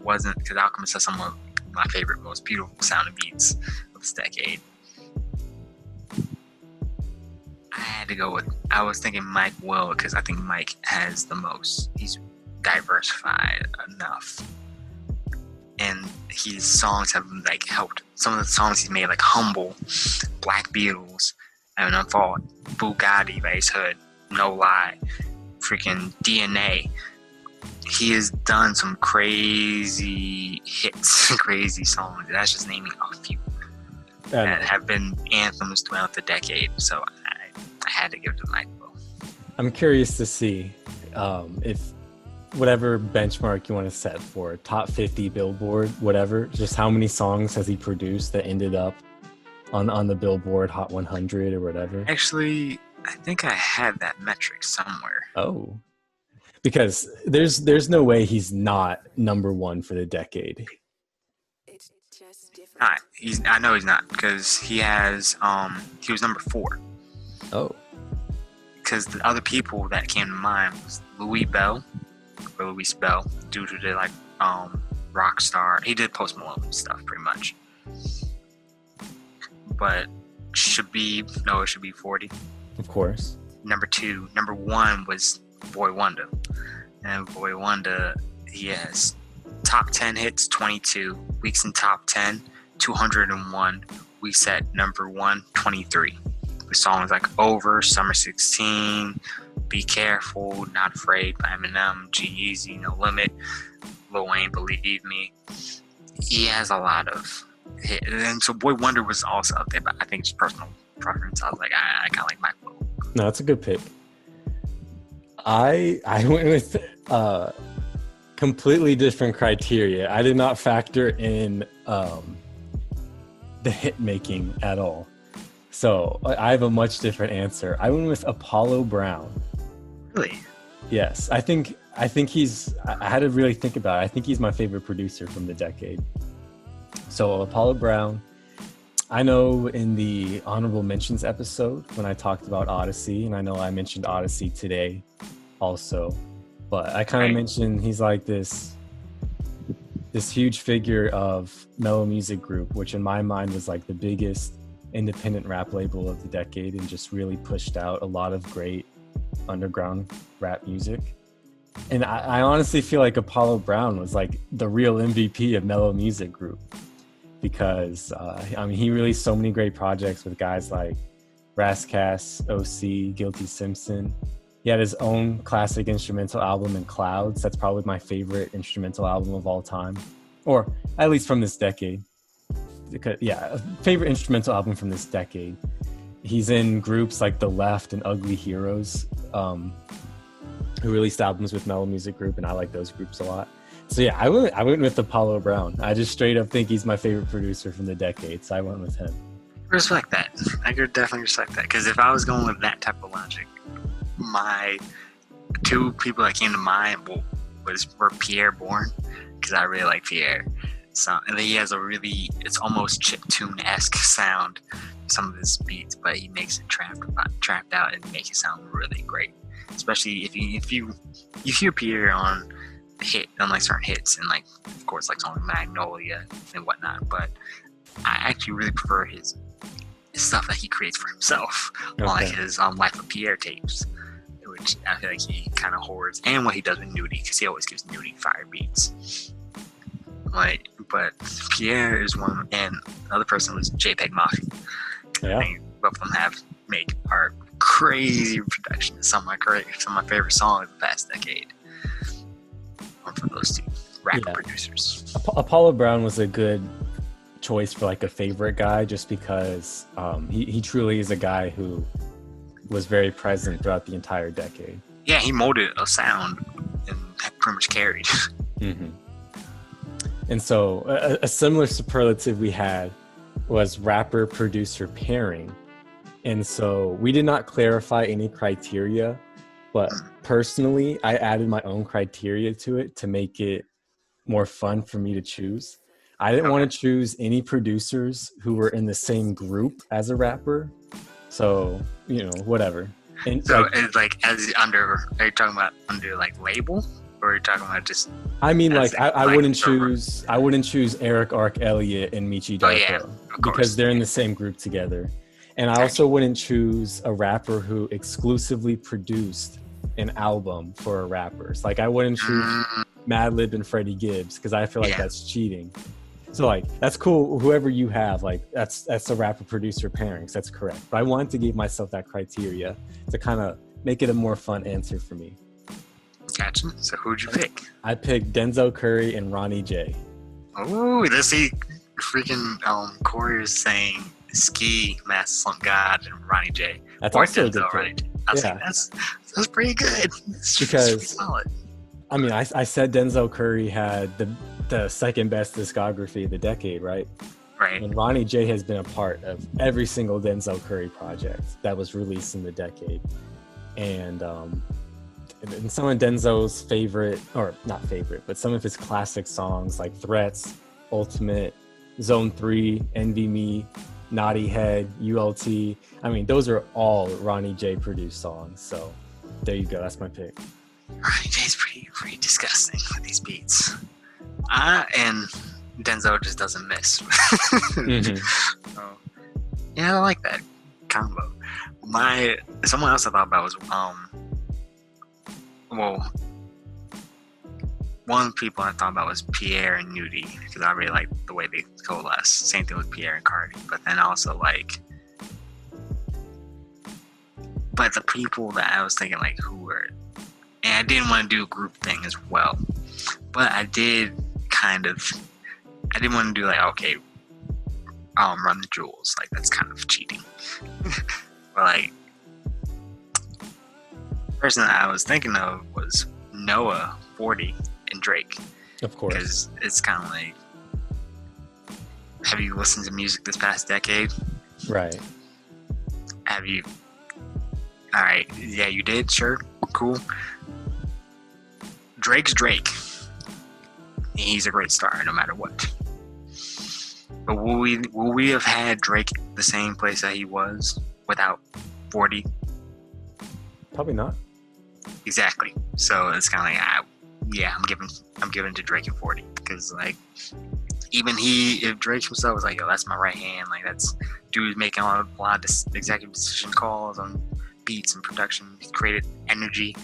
wasn't because Alchemist has some of my favorite, most beautiful sounding beats of this decade. I had to go with. I was thinking Mike Will because I think Mike has the most. He's diversified enough, and his songs have like helped. Some of the songs he's made, like "Humble," "Black Beatles," "And Unfold," "Bugatti," "Race Hood," "No Lie," freaking "DNA." He has done some crazy hits, crazy songs. That's just naming a few that have been anthems throughout the decade. So I had to give it to Mike Will. I'm curious to see if whatever benchmark you want to set for top 50 Billboard, whatever, just how many songs has he produced that ended up on the Billboard Hot 100 or whatever? Actually, I think I had that metric somewhere. Oh, because there's no way he's not number one for the decade. It's just different. I know he's not because he was number 4. Oh. Because the other people that came to mind was Louis Bell, due to the rock star. He did Post Malone stuff pretty much. But it should be 40. Of course. Number 1 was Boy Wonder. And Boy Wonder, he has top 10 hits, 22. Weeks in top 10, 201. We set number 1, 23. With songs like Over, Summer 16, Be Careful, Not Afraid by Eminem, G-Eazy, No Limit, Lil Wayne, Believe Me. He has a lot of hits. And so Boy Wonder was also up there, but I think it's personal preference. I was like, I kind of like Mike Will. No, that's a good pick. I went with completely different criteria. I did not factor in the hit making at all. So I have a much different answer. I went with Apollo Brown. Really? Yes. I think he's, I had to really think about it. I think he's my favorite producer from the decade. So Apollo Brown, I know in the honorable mentions episode when I talked about Odyssey, and I know I mentioned Odyssey today also, but I kind of mentioned he's like this huge figure of Mellow Music Group, which in my mind was like the biggest independent rap label of the decade and just really pushed out a lot of great underground rap music. And I honestly feel like Apollo Brown was like the real MVP of Mellow Music Group because he released so many great projects with guys like Rascass, OC, Guilty Simpson. He had his own classic instrumental album in Clouds. That's probably my favorite instrumental album of all time, or at least from this decade. Yeah, favorite instrumental album from this decade. He's in groups like The Left and Ugly Heroes, who released albums with Mellow Music Group, and I like those groups a lot. So yeah, I went with Apollo Brown. I just straight up think he's my favorite producer from the decade, so I went with him. Respect that. I could definitely respect that, because if I was going with that type of logic, my 2 people that came to mind were Pierre Bourne, because I really like Pierre. So, and he has it's almost chiptune-esque sound, some of his beats, but he makes it trapped out and makes it sound really great. Especially if you hear Pierre on like certain hits, and like of course like songs like Magnolia and whatnot, but I actually really prefer his stuff that he creates for himself, like his Life of Pierre tapes, which I feel like he kind of hoards, and what he does with Nudie, because he always gives Nudie fire beats. But Pierre is one, and the other person was JPEG Mafia. Yeah. I think both of them are crazy production. Some of my favorite songs of the past decade are from those 2 rapper producers. Apollo Brown was a good choice for like a favorite guy, just because he truly is a guy who was very present throughout the entire decade. Yeah, he molded a sound and pretty much carried. Mm-hmm. And so a similar superlative we had was rapper producer pairing. And so we did not clarify any criteria, but personally, I added my own criteria to it to make it more fun for me to choose. I didn't want to choose any producers who were in the same group as a rapper. So, whatever. And so it's like are you talking about under like label? Or are you talking about just? I mean, as like, a- I like wouldn't the- choose. I wouldn't choose Eric Ark Elliott and Michi Oh Darko yeah, of because course. they're in the same group together. And I Gotcha. also wouldn't choose a rapper who exclusively produced an album for a rappers. Like, I wouldn't choose Mm, Madlib and Freddie Gibbs because I feel like Yeah. that's cheating. So like that's cool. Whoever you have, like that's a rapper producer pairings. That's correct. But I wanted to give myself that criteria to kind of make it a more fun answer for me. Gotcha. So who'd you pick? I picked Denzel Curry and Ronnie J. Oh, let's see. Freaking Corey is saying Ski, Master Slump God, and Ronnie J. That's Or also a good Denzel, Ronnie pick. J. I was Yeah. like, that's pretty good. That's Because- pretty solid. I mean, I said Denzel Curry had the second best discography of the decade, right? Right. And Ronnie J has been a part of every single Denzel Curry project that was released in the decade. And some of Denzel's favorite, or not favorite, but some of his classic songs like Threats, Ultimate, Zone 3, Envy Me, Naughty Head, ULT. I mean, those are all Ronnie J produced songs. So there you go. That's my pick. Ronnie J's pretty disgusting with these beats. And Denzel just doesn't miss. Mhm. So, yeah, I like that combo. Someone else I thought about was one of the people I thought about was Pierre and Nudie because I really like the way they coalesce. Same thing with Pierre and Cardi, but then also but the people that I was thinking like who were, and I didn't want to do a group thing as well, but I didn't want to do like okay, Run the Jewels, like that's kind of cheating. But like, the person that I was thinking of was Noah, 40, and Drake, Of course. because it's kind of like, have you listened to music this past decade? Right. Have you? All right, yeah, you did. Sure, cool. Drake's Drake. He's a great star, no matter what. But will we have had Drake the same place that he was without 40? Probably not. Exactly. So it's kind of like, I'm giving to Drake and 40 because like, even if Drake himself was like, yo, that's my right hand. Like that's dude making a lot of executive decision calls on beats and production. He created energy.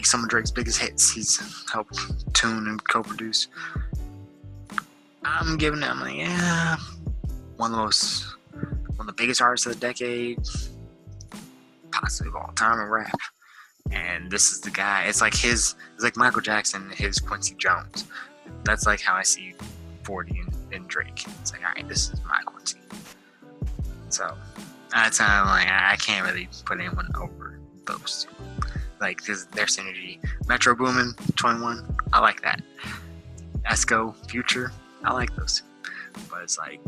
Some of Drake's biggest hits he's helped tune and co-produce. I'm like, yeah, one of the biggest artists of the decade, possibly of all time in rap. And this is the guy. It's like Michael Jackson, his Quincy Jones. That's like how I see 40 and Drake. It's like, all right, this is my Quincy. So that's how I'm like, I can't really put anyone over those two. Like, cause their synergy. Metro Boomin, 21, I like that. Esco, Future, I like those two. But it's like,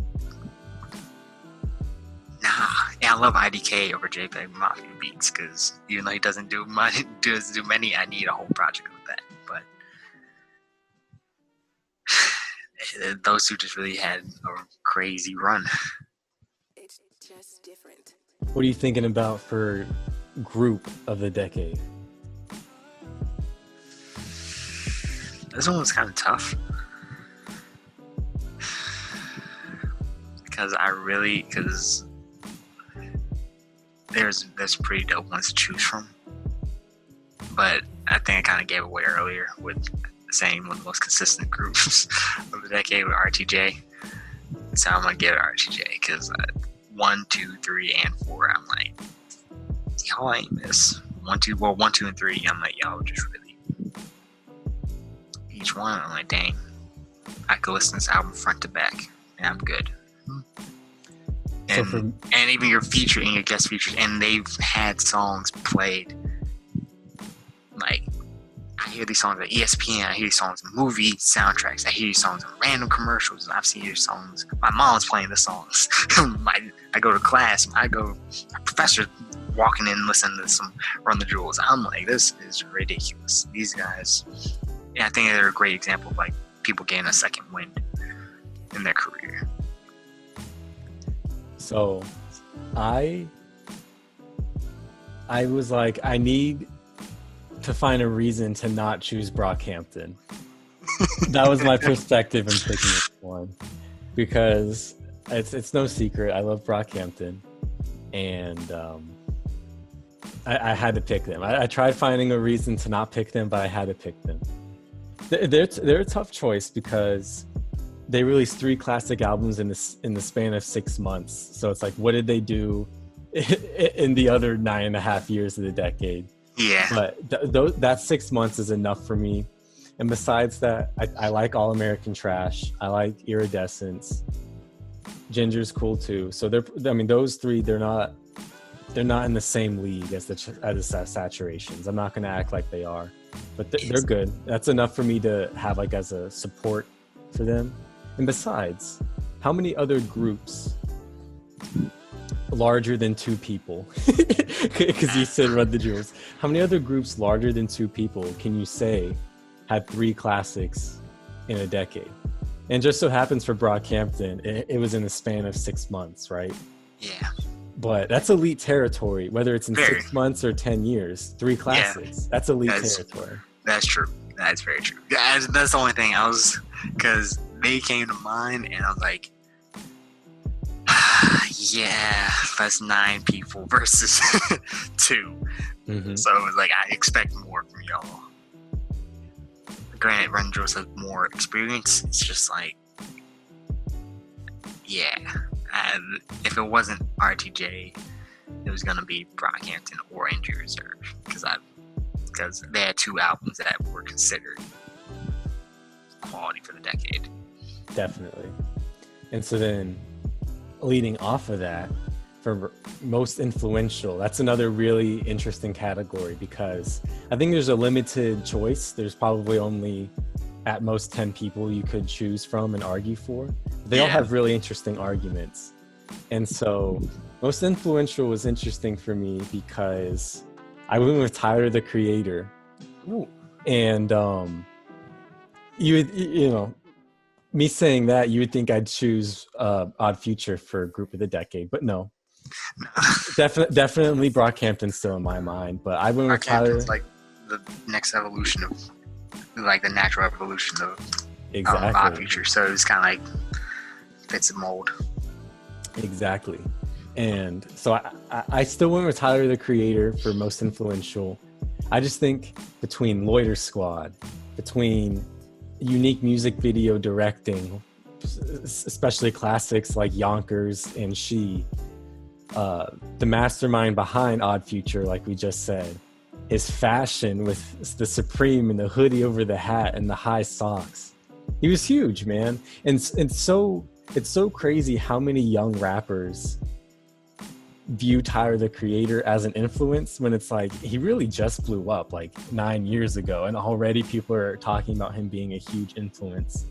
nah. Yeah, I love IDK over JPEG Mafia beats because even though he doesn't do many, I need a whole project with that. But those two just really had a crazy run. It's just different. What are you thinking about for group of the decade? This one was kind of tough because there's pretty dope ones to choose from, but I think I kind of gave away earlier with saying one of the most consistent groups of the decade with RTJ. So I'm gonna give it RTJ because 1, 2, 3, and 4. I'm like, y'all ain't miss 1, 2, and 3. I'm like, y'all just really. Each one, I'm like, dang, I could listen to this album front to back, and I'm good. And even your feature and your guest features, and they've had songs played. Like, I hear these songs at ESPN, I hear these songs in movie soundtracks, I hear these songs in random commercials, I've seen your songs. My mom's playing the songs. I go to class, my professor walking in listening to some Run the Jewels. I'm like, this is ridiculous. These guys. Yeah, I think they're a great example of like people getting a second wind in their career. So I was like, I need to find a reason to not choose Brockhampton. That was my perspective in picking this one, because it's no secret I love Brockhampton, and I had to pick them. I tried finding a reason to not pick them, but I had to pick them. They're a tough choice because they released 3 classic albums in the span of 6 months. So it's like, what did they do in the other 9.5 years of the decade? Yeah. But that 6 months is enough for me. And besides that, I like All American Trash. I like Iridescence. Ginger's cool too. So those 3, they're not in the same league as the Saturations. I'm not going to act like they are, but they're good. That's enough for me to have like as a support for them. And besides, how many other groups larger than 2 people, because you said Run the Jewels, how many other groups larger than 2 people can you say had 3 classics in a decade? And just so happens for Brockhampton, it was in the span of 6 months, right? Yeah. But that's elite territory, whether it's in 6 months or 10 years. 3 classics. That's elite territory. That's true. That's very true. That's the only thing because they came to mind, and I was like, yeah, that's 9 people versus 2. Mm-hmm. So it was like, I expect more from y'all. Granted, Run Jewels has more experience. It's just like, yeah. And if it wasn't RTJ, it was gonna be Brockhampton or Injury Reserve, because they had 2 albums that were considered quality for the decade. Definitely. And so then, leading off of that, for most influential, that's another really interesting category, because I think there's a limited choice. There's probably only at most 10 people you could choose from and argue for. They all have really interesting arguments. And so most influential was interesting for me because I went with Tyler, the Creator. Ooh. And you know, me saying that, you would think I'd choose Odd Future for Group of the Decade, but no. Definitely Brockhampton's still in my mind, but I went with Tyler. Brockhampton's like the next evolution of, like the natural evolution of Odd Future, so it's kind of like fits the mold. Exactly. And so I still went with Tyler, the Creator, for most influential. I just think between Loiter Squad, between unique music video directing, especially classics like Yonkers and She, the mastermind behind Odd Future, like we just said, his fashion with the Supreme and the hoodie over the hat and the high socks. He was huge, man. And so it's so crazy how many young rappers view Tyler, the Creator, as an influence, when it's like he really just blew up like 9 years ago, and already people are talking about him being a huge influence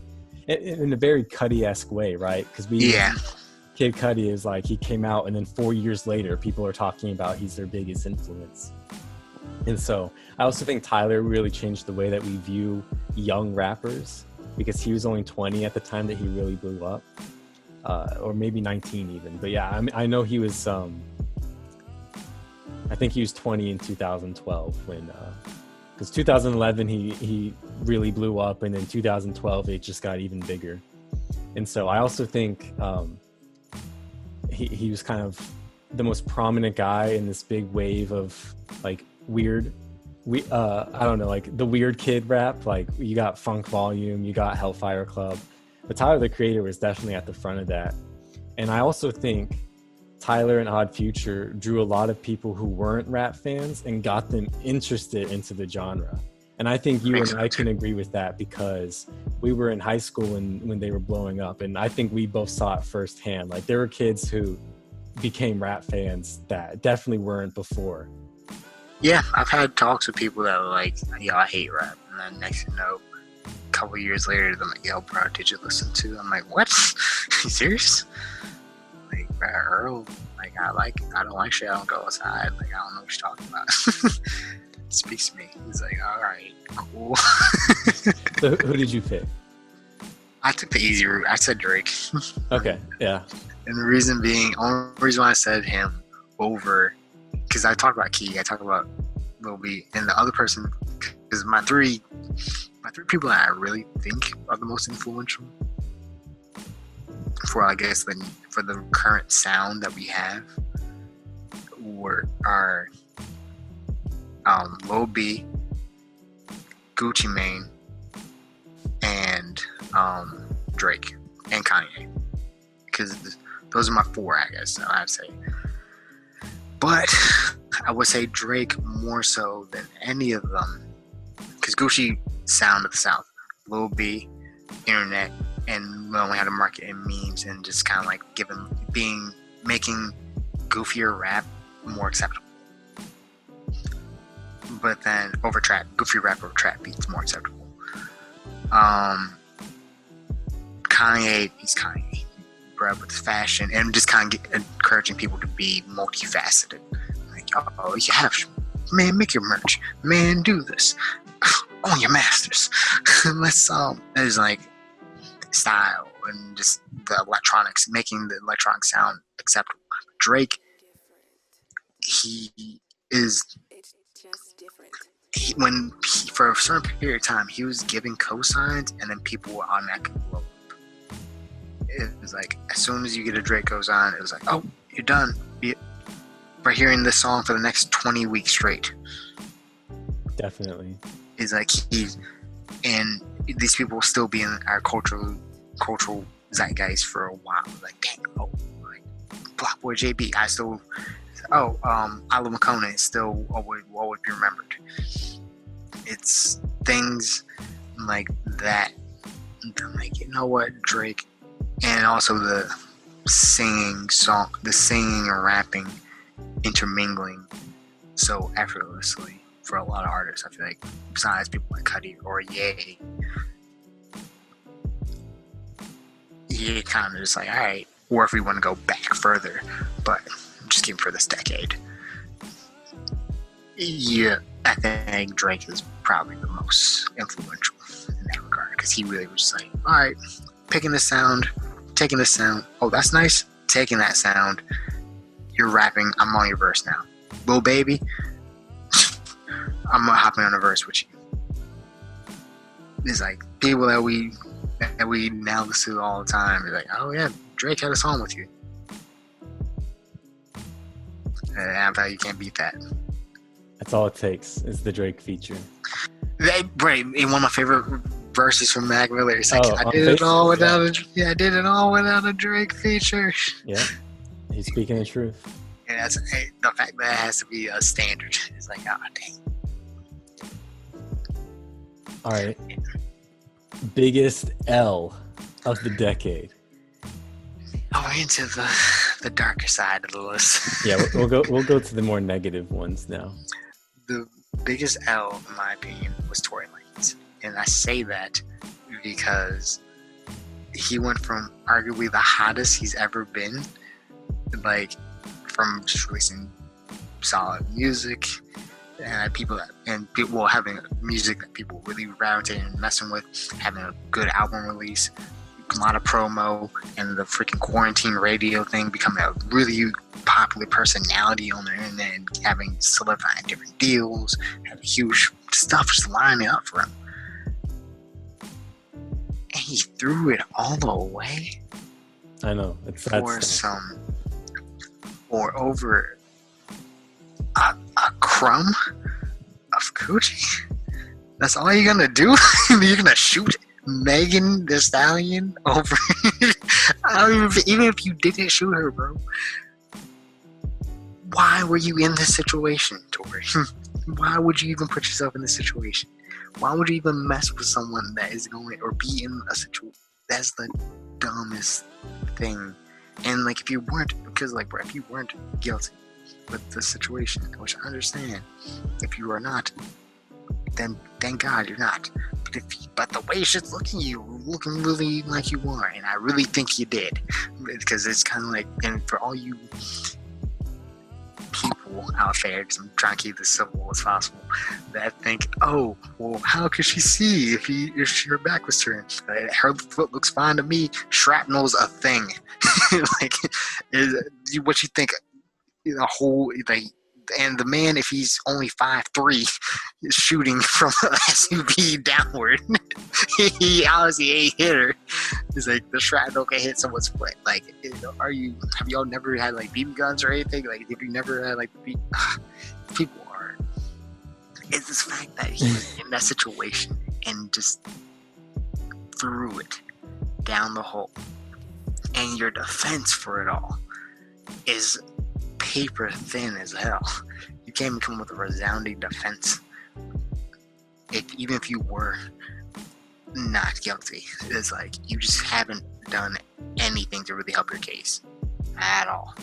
in a very Cudi-esque way, right? Because Kid Cudi is like, he came out and then 4 years later people are talking about he's their biggest influence. And so I also think Tyler really changed the way that we view young rappers, because he was only 20 at the time that he really blew up, or maybe 19 even. But yeah, I know he was, I think he was 20 in 2012 when, because 2011 he really blew up, and in 2012 it just got even bigger. And so I also think he was kind of the most prominent guy in this big wave of like weird, I don't know, like the weird kid rap. Like you got Funk Volume, you got Hellfire Club, but Tyler, the Creator, was definitely at the front of that. And I also think Tyler and Odd Future drew a lot of people who weren't rap fans and got them interested into the genre. And I think you and I can agree with that, because we were in high school when they were blowing up, and I think we both saw it firsthand. Like there were kids who became rap fans that definitely weren't before. Yeah, I've had talks with people that were like, yo, I hate rap. And then next thing you know, a couple years later, they're like, yo, bro, did you listen to? I'm like, what? You serious? Like, bro, Earl, like, I don't like shit. I don't go outside. Like, I don't know what you're talking about. Speaks to me. He's like, all right, cool. So who did you pick? I took the easy route. I said Drake. Okay, yeah. And the reason being, only reason why I said him over, because I talk about Key, I talk about Lil B, and the other person is my three people that I really think are the most influential for, I guess, for the current sound that we have are Lil B, Gucci Mane, and Drake and Kanye, because those are my four, I guess I'd say. But I would say Drake more so than any of them, because Gucci, sound of the South, Lil B, internet, and learning how to market in memes, and just kind of like making goofier rap more acceptable. But then goofy rap over trap beats more acceptable. Kanye, he's Kanye, bro, with fashion and just kind of encouraging people to be multifaceted. Like, oh, you have, man, make your merch, man, do this, own your masters. Let's there's like style and just the electronics, making the electronic sound acceptable. Drake, he is. It's just different. For a certain period of time, he was giving cosigns, and then people would automatically blow up. It was like, as soon as you get a Drake cosign, it was like, oh, you're done. We're hearing this song for the next 20 weeks straight. Definitely. It's like and these people will still be in our cultural zeitgeist for a while. Like, dang, like Block Boy JB, I Love Makona is still always be remembered. It's things like that. I'm like, you know what, Drake, and also the singing and rapping intermingling so effortlessly for a lot of artists. I feel like besides people like Cudi or Ye, you're kind of just like, all right, or if we want to go back further, but just keep for this decade. Yeah, I think Drake is probably the most influential in that regard, because he really was just like, all right, taking this sound, oh, that's nice, taking that sound, you're rapping, I'm on your verse now. Lil Baby, I'm hopping on a verse with you. It's like people that we now listen to all the time. It's like, oh yeah, Drake had a song with you. And I thought you can't beat that. That's all it takes is the Drake feature. Right, in one of my favorite verses from Mac Miller, it's like, I did it all without a Drake feature. Yeah, he's speaking the truth. And that's the fact that it has to be a standard. It's like, oh dang. All right, biggest L of the decade. Oh, we're into the darker side of the list. Yeah, we'll go to the more negative ones now. The biggest L, in my opinion, was Tory Lanez, and I say that because he went from arguably the hottest he's ever been, like from just releasing solid music and people having music that people really gravitating and messing with, having a good album release, a lot of promo, and the freaking quarantine radio thing becoming a really popular personality on the internet, and having solidifying different deals, having huge stuff just lining up for him. And he threw it all away. I know. It's or over a crumb of Gucci. That's all you're gonna do? You're gonna shoot Megan Thee Stallion over? Even if you didn't shoot her, bro, why were you in this situation, Tori? Why would you even put yourself in this situation? Why would you even mess with someone that is going or be in a situation? That's the dumbest thing. And like, if you weren't guilty with the situation, which I understand, if you are not, then thank God you're not. But the way shit's looking, you're looking really like you are, and I really think you did, because it's kind of like, and for all you people out there, because I'm trying to keep this civil as possible, that think, oh, well, how could she see if her back was turned? Her foot looks fine to me. Shrapnel's a thing. Like, what you think? The whole, like, And the man, if he's only 5'3", is shooting from a SUV downward. He obviously ain't hit her. He's like, the shrapnel can hit someone's foot. Like, have y'all never had like BB guns or anything? Like, have you never had like people are? It's this fact that he was in that situation and just threw it down the hole. And your defense for it all is paper thin as hell. You can't even come up with a resounding defense. Even if you were not guilty, it's like you just haven't done anything to really help your case at all.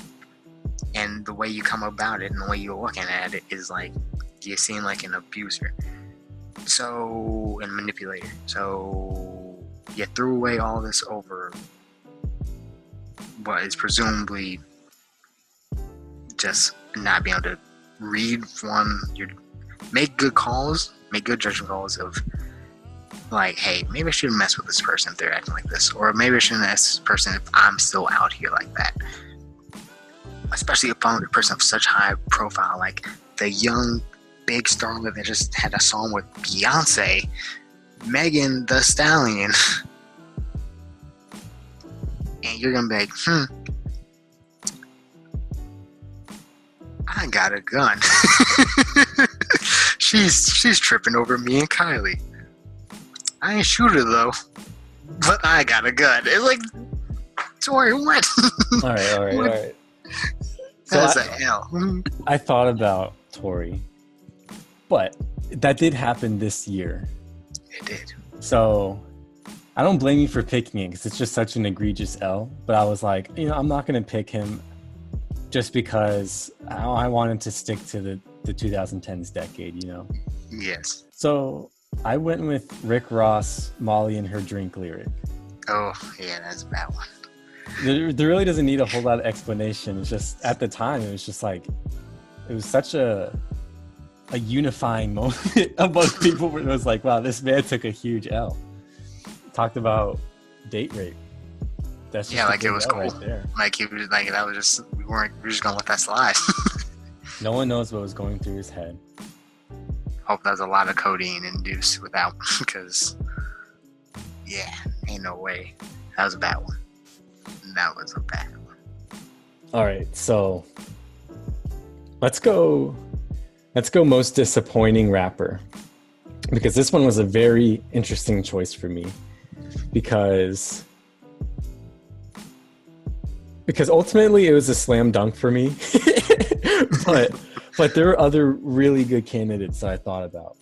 And the way you come about it and the way you're looking at it is like you seem like an abuser, and manipulator. So you threw away all this over what is presumably just not being able to read you make good judgment calls of like, hey, maybe I shouldn't mess with this person if they're acting like this, or maybe I shouldn't ask this person if I'm still out here like that. Especially if I'm a person of such high profile, like the young big starlet that just had a song with Beyonce, Megan Thee Stallion. And you're gonna be like, I got a gun. she's tripping over me and Kylie. I ain't shoot her though, but I got a gun. It's like, Tori, what? All right. So That's a hell. I thought about Tori, but that did happen this year. It did. So I don't blame you for picking it because it's just such an egregious L. But I was like, I'm not going to pick him just because I wanted to stick to the 2010s decade, Yes. So I went with Rick Ross, Molly and Her Drink lyric. Oh, yeah, that's a bad one. There really doesn't need a whole lot of explanation. It's just, at the time, it was just like, it was such a unifying moment among people where it was like, wow, this man took a huge L. Talked about date rape. That's just like it was L cool. right there. Like he was like, that was just, we were just gonna let that slide. No one knows what was going through his head. Hope there's a lot of codeine induced with that one, because ain't no way. That was a bad one. That was a bad one. All right, so let's go most disappointing rapper, because this one was a very interesting choice for me, because ultimately it was a slam dunk for me. but there are other really good candidates that I thought about,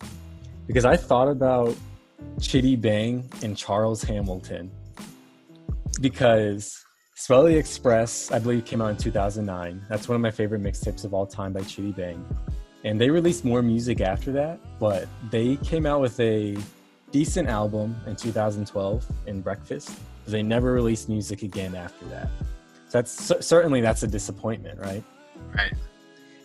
because I thought about Chitty Bang and Charles Hamilton, because Swelly Express, I believe, came out in 2009. That's one of my favorite mixtapes of all time by Chitty Bang. And they released more music after that, but they came out with a decent album in 2012 in Breakfast. They never released music again after that. So that's a disappointment, right? Right.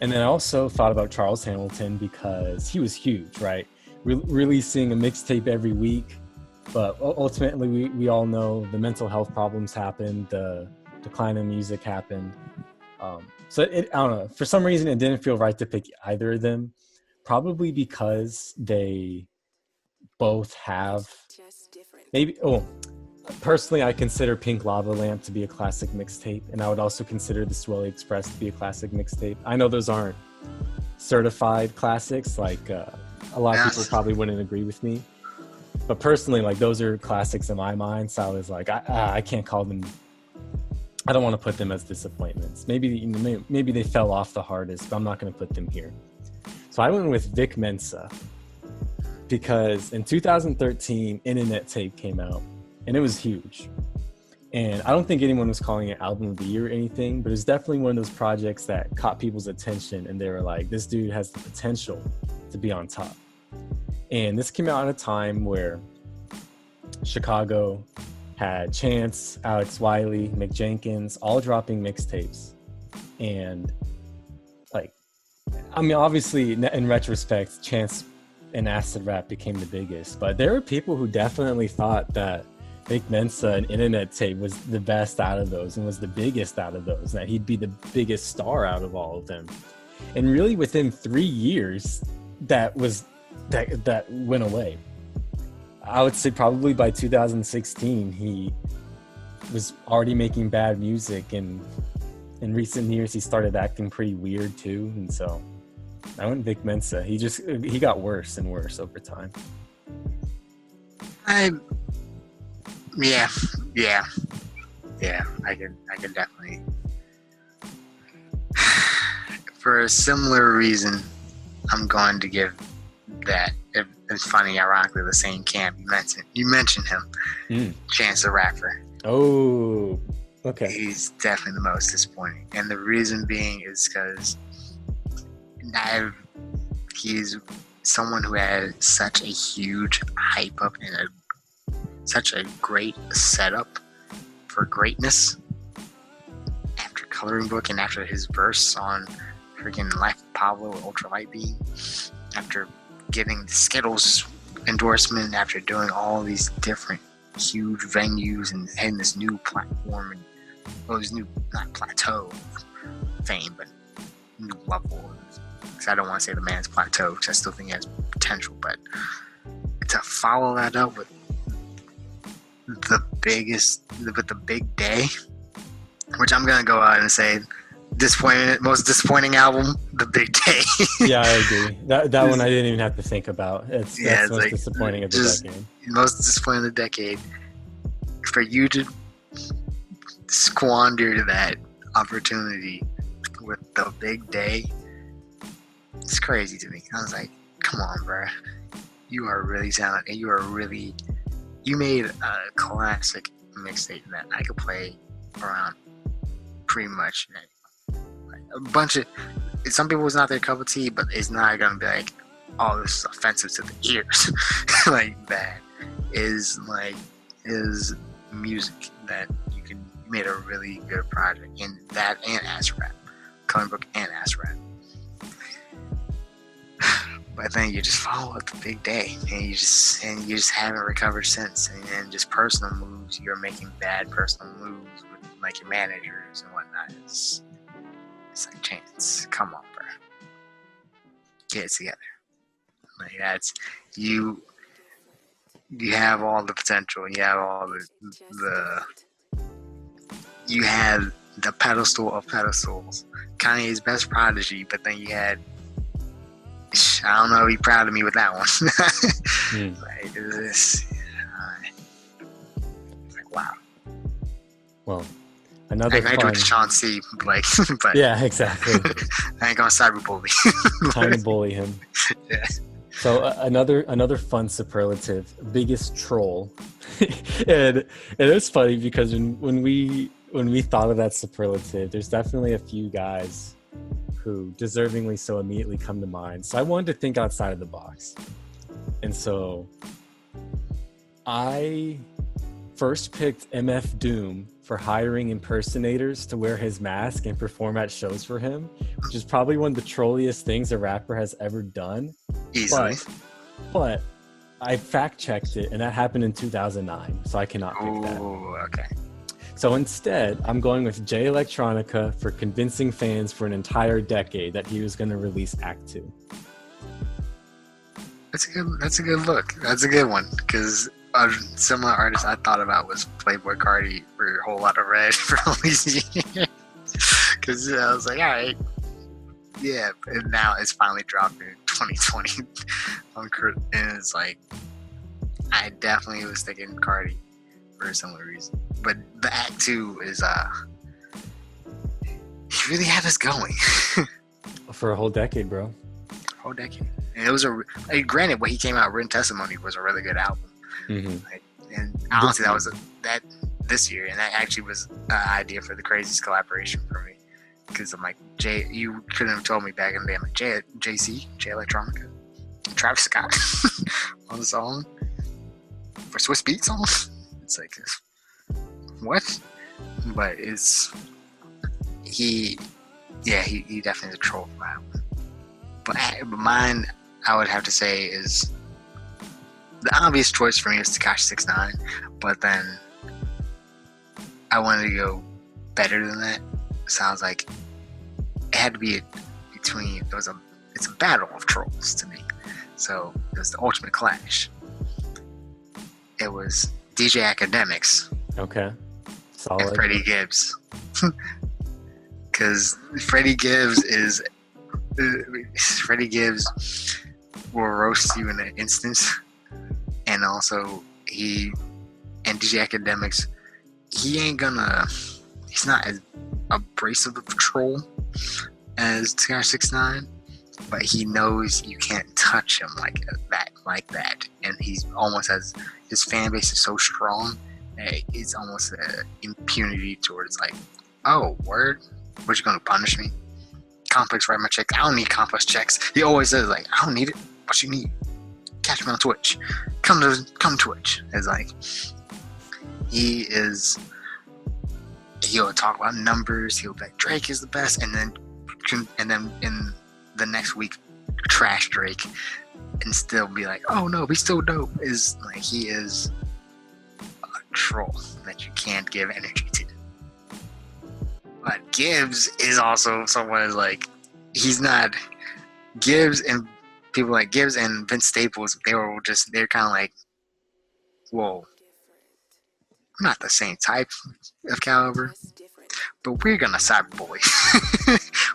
And then I also thought about Charles Hamilton because he was huge, right? Releasing a mixtape every week. But ultimately, we all know the mental health problems happened, the decline in music happened. So I don't know. For some reason, it didn't feel right to pick either of them. Probably because they both have Just different. Personally, I consider Pink Lava Lamp to be a classic mixtape, and I would also consider the Swelly Express to be a classic mixtape. I know those aren't certified classics, like a lot of people probably wouldn't agree with me. But personally, like, those are classics in my mind. So I was like, I can't call them. I don't want to put them as disappointments. Maybe they fell off the hardest, but I'm not going to put them here. So I went with Vic Mensa because in 2013, Internet Tape came out, and it was huge. And I don't think anyone was calling it Album of the Year or anything, but it's definitely one of those projects that caught people's attention, and they were like, this dude has the potential to be on top. And this came out at a time where Chicago had Chance, Alex Wiley, Mick Jenkins, all dropping mixtapes. And obviously in retrospect, Chance and Acid Rap became the biggest, but there were people who definitely thought that Vic Mensa and Internet Tape was the best out of those and was the biggest out of those, that he'd be the biggest star out of all of them. and really within 3 years, that went away. I would say probably by 2016, he was already making bad music, and in recent years, he started acting pretty weird too. And so I went Vic Mensa. He got worse and worse over time. Yeah. I can definitely. For a similar reason, I'm going to give that. It's funny, ironically, the same camp you mentioned him, Chance the Rapper. Oh, okay. He's definitely the most disappointing, and the reason being is because he's someone who had such a huge hype up and such a great setup for greatness after Coloring Book and after his verse on freaking Life of Pablo with Ultralight Beam, after getting the Skittles endorsement, after doing all these different huge venues and having this new platform and his new, not plateau of fame, but new level. Because I don't want to say the man's plateau, because I still think he has potential, but to follow that up with the big day, which I'm gonna go out and say most disappointing album, The Big Day. Yeah, I agree. That one I didn't even have to think about. That's most like, disappointing of the decade. Most disappointing of the decade. For you to squander that opportunity with The Big Day, it's crazy to me. I was like, come on, bro. You are really talented. You made a classic mixtape that I could play around pretty much a bunch of. Some people it's not their cup of tea, but it's not gonna be like, oh, this is offensive to the ears. Like that is music that you made a really good project in that and Ass Rap, Coloring Book and Ass Rap. But then you just follow up The Big Day, and you just haven't recovered since. And then just personal moves, you're making bad personal moves with like your managers and whatnot. It's like, Chance, come on, bro, get it together. Like that's you. You have all the potential. You have all you had the pedestal of pedestals, Kanye's best prodigy, but then you had. I don't know. Be proud of me with that one. Like this, like wow. Well, another. I do it to Sean C. Like, but yeah, exactly. I ain't gonna cyberbully. Trying to bully him. Yeah. So another fun superlative, biggest troll, and it's funny because when we thought of that superlative, there's definitely a few guys who deservingly so immediately come to mind. So I wanted to think outside of the box. And so I first picked MF Doom for hiring impersonators to wear his mask and perform at shows for him, which is probably one of the trolliest things a rapper has ever done. Easily. But I fact-checked it, and that happened in 2009, so I cannot pick that. Oh, okay. So instead, I'm going with Jay Electronica for convincing fans for an entire decade that he was going to release Act 2. That's a good look. That's a good one, because a similar artist I thought about was Playboi Carti for A Whole Lot of Red for Louisiana. Because I was like, all right, yeah. And now it's finally dropped in 2020. And it's like, I definitely was thinking Carti for a similar reason. But the Act 2 is, he really had us going. For a whole decade, bro. Whole decade. And it was granted, when he came out, Written Testimony was a really good album. Mm-hmm. And honestly, that was this year, and that actually was an idea for the Craziest collaboration for me. Because I'm like, Jay, you couldn't have told me back in the day. I'm like, Jay Electronica, Travis Scott on the song for Swiss Beats song. It's like, what? But he definitely is a troll for that one. But mine, I would have to say, is the obvious choice for me is Tekashi 6ix9ine, but then I wanted to go better than that. Sounds like it had to be a between it's a battle of trolls to me. So it was the ultimate clash. It was DJ Academics Okay. Solid. and Freddie Gibbs. Because Freddie Gibbs will roast you in an instance, and also DJ Academics, he's not as abrasive of a troll as TR69, but he knows you can't touch him like that, and he's almost his fan base is so strong that it's almost an impunity towards like, oh, word, what, you gonna punish me? Complex write my check. I don't need complex checks. He always says like, I don't need it. What you need? Catch me on Twitch. Come Twitch. It's like he'll talk about numbers. He'll be like, Drake is the best, and then in the next week trash Drake and still be like, oh no, he's still dope. Is like, he is a troll that you can't give energy to. But Gibbs is also someone is like, he's not Gibbs, and people like Gibbs and Vince Staples, they're kind of like, whoa, we're not the same type of caliber, Just different. but we're gonna cyberboy.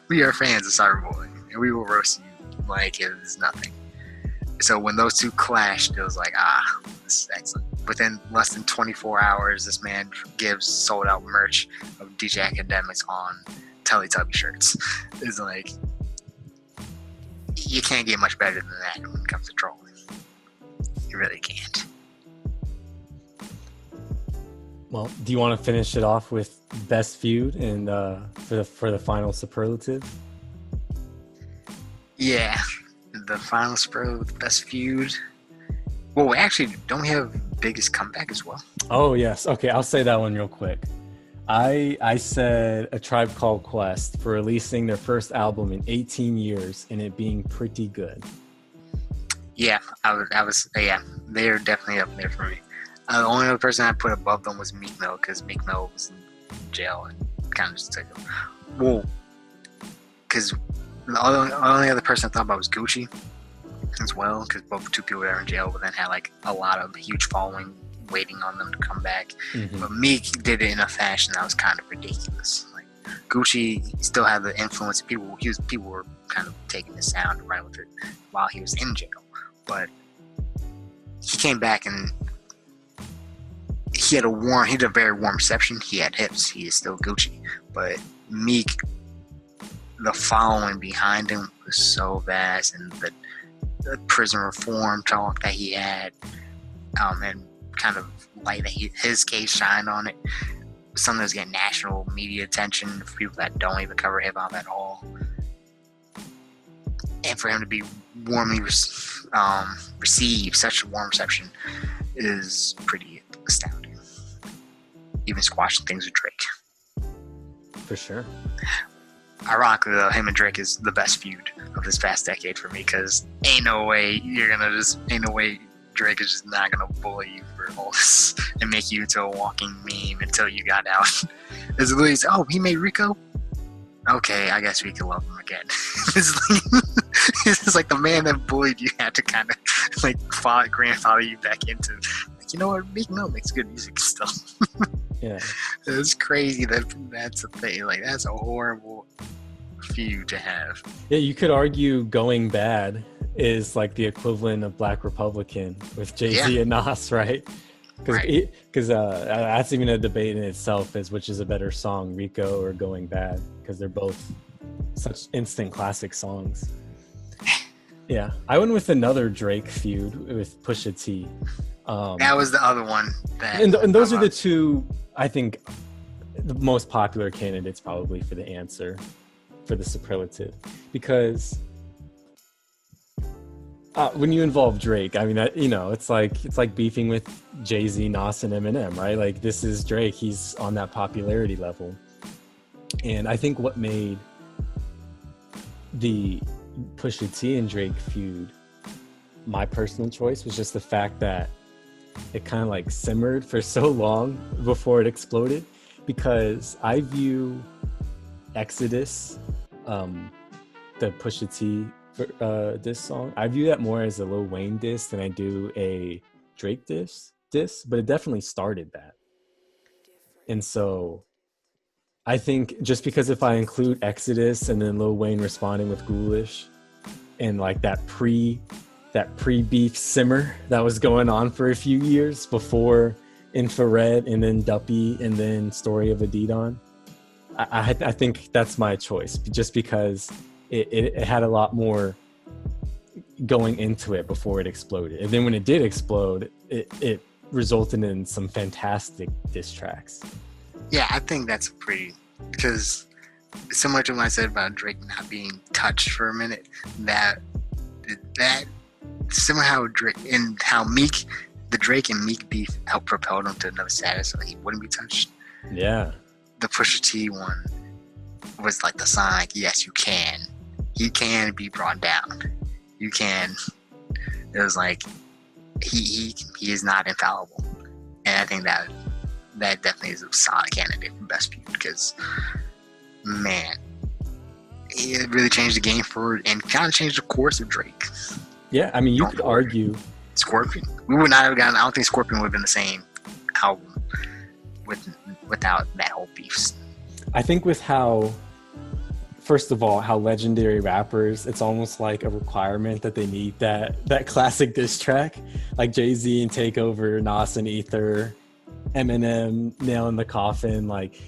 We are fans of cyberboy, and we will roast you like it was nothing. So when those two clashed, it was like, this is excellent. Within less than 24 hours, this man Gibbs sold out merch of DJ Academics on Teletubby shirts. It's like, you can't get much better than that when it comes to trolling. You really can't. Well, do you want to finish it off with best feud and for the final superlative? Yeah, the final spur with the best feud. Well, don't we have biggest comeback as well? Oh yes. Okay, I'll say that one real quick. I said A Tribe Called Quest for releasing their first album in 18 years and it being pretty good. Yeah, they're definitely up there for me. The only other person I put above them was Meek Mill, because Meek Mill was in jail and kind of just took him. Well, because the only other person I thought about was Gucci as well, because both two people that were in jail, but then had like a lot of huge following waiting on them to come back. Mm-hmm. But Meek did it in a fashion that was kind of ridiculous. Like, Gucci still had the influence. People were kind of taking the sound and running with it while he was in jail. But he came back and he had a very warm reception. He had hips. He is still Gucci. But Meek, the following behind him was so vast, and the prison reform talk that he had, and kind of light that his case shined on it. Something that's getting national media attention for people that don't even cover hip hop at all. And for him to be warmly receive such a warm reception is pretty astounding. Even squashing things with Drake. For sure. Ironically, though, him and Drake is the best feud of this past decade for me, because ain't no way Drake is just not gonna bully you for all this and make you into a walking meme until you got out. It's literally, oh, he made Rico? Okay, I guess we can love him again. It's like the man that bullied you had to kind of like grandfather you back into, like, you know what, Meek Mill makes good music still. Yeah. It's crazy that's a thing. Like, that's a horrible feud to have. Yeah, you could argue Going Bad is like the equivalent of Black Republican with Jay-Z and Nas, right? Because that's even a debate in itself, is which is a better song, Rico or Going Bad, because they're both such instant classic songs. Yeah, I went with another Drake feud with Pusha T. That was the other one. And those are the two, I think, the most popular candidates probably for the answer for the superlative, because when you involve Drake, I mean, it's like beefing with Jay-Z, Nas, and Eminem, right? Like, this is Drake; he's on that popularity level. And I think what made the Pusha T and Drake feud my personal choice was just the fact that it kind of like simmered for so long before it exploded, because I view Exodus the Pusha T diss song. I view that more as a Lil Wayne diss than I do a Drake diss, but it definitely started that. And so I think just because if I include Exodus and then Lil Wayne responding with Ghoulish and like that pre-beef simmer that was going on for a few years before Infrared and then Duppy and then Story of a D-Don, I think that's my choice, just because it had a lot more going into it before it exploded. And then when it did explode, it resulted in some fantastic diss tracks. Yeah, I think that's because similar to what I said about Drake not being touched for a minute, that somehow Drake and how the Drake and Meek beef outpropelled him to another status, so he wouldn't be touched. Yeah. The Pusha T one was like the sign, like, yes, you can be brought down. You can. It was like he is not infallible, and I think that definitely is a solid candidate for best feud, because man, it really changed the game and kind of changed the course of Drake. Yeah, I mean, you could argue Scorpion. We would not have gotten. I don't think Scorpion would have been the same album without that whole beef. I think with how, first of all, how legendary rappers, it's almost like a requirement that they need that classic diss track, like Jay-Z and Takeover, Nas and Ether, Eminem, Nail in the Coffin, like,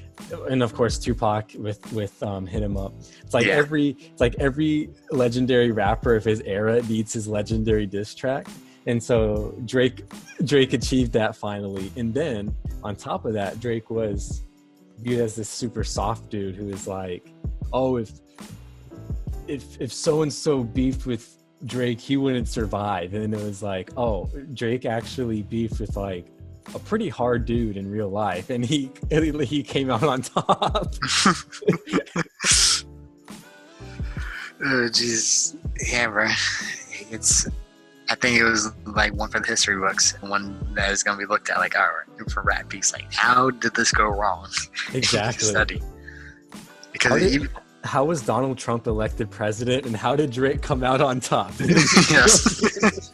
and of course Tupac with Hit 'Em Up. It's like every legendary rapper of his era needs his legendary diss track. And so Drake achieved that finally. And then on top of that, Drake was viewed as this super soft dude who is like, oh, if so and so beefed with Drake, he wouldn't survive. And then it was like, oh, Drake actually beefed with like a pretty hard dude in real life, and he came out on top. Oh, jeez. Yeah, bro. I think it was like one for the history books, and one that is going to be looked at like, all right, for rap piece, like, how did this go wrong? Exactly. Study. Because how was Donald Trump elected president, and how did Drake come out on top? Yes.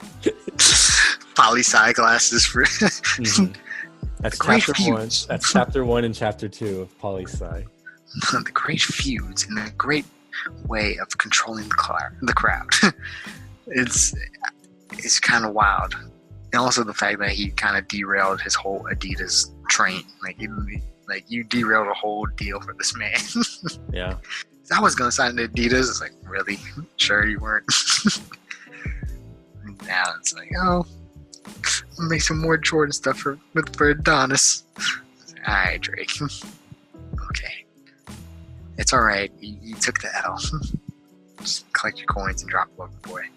Poli-sci classes for That's chapter one. That's chapter 1 and chapter 2 of Poli-sci. The great feuds and the great way of controlling the crowd. It's kind of wild, and also the fact that he kind of derailed his whole Adidas train. Like you derailed a whole deal for this man. Yeah. I was gonna sign to Adidas. It's like, really? Sure you weren't. Now it's like, oh, I'll make some more Jordan stuff for Adonis. All right, Drake. Okay, it's all right. You took the L. Just collect your coins and drop them overboard.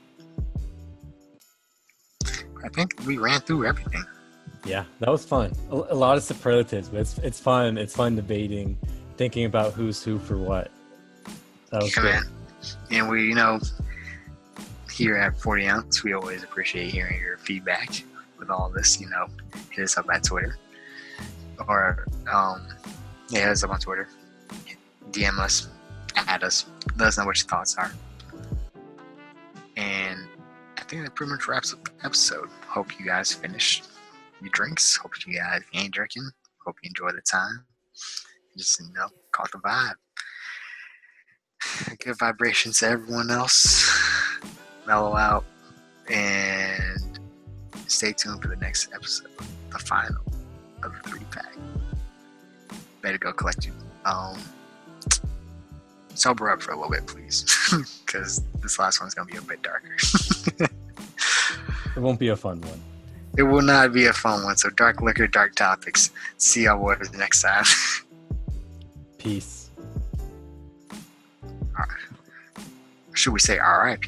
I think we ran through everything. Yeah, that was fun. A lot of superlatives, but it's fun. It's fun debating, thinking about who's who for what. That was good. Man. And we, here at 40 Ounce, we always appreciate hearing your feedback with all this. Hit us up at Twitter, or hit us up on Twitter. DM us, add us, let us know what your thoughts are. And I think that pretty much wraps up the episode. Hope you guys finished your drinks. Hope you guys ain't drinking. Hope you enjoy the time. Just, caught the vibe. Good vibrations to everyone else. Mellow out. And stay tuned for the next episode. The final of the 3-pack. Better go collect you. Sober up for a little bit, please. Because this last one's going to be a bit darker. It won't be a fun one. It will not be a fun one. So dark liquor, dark topics. See y'all boys next time. Peace. Should we say RIP?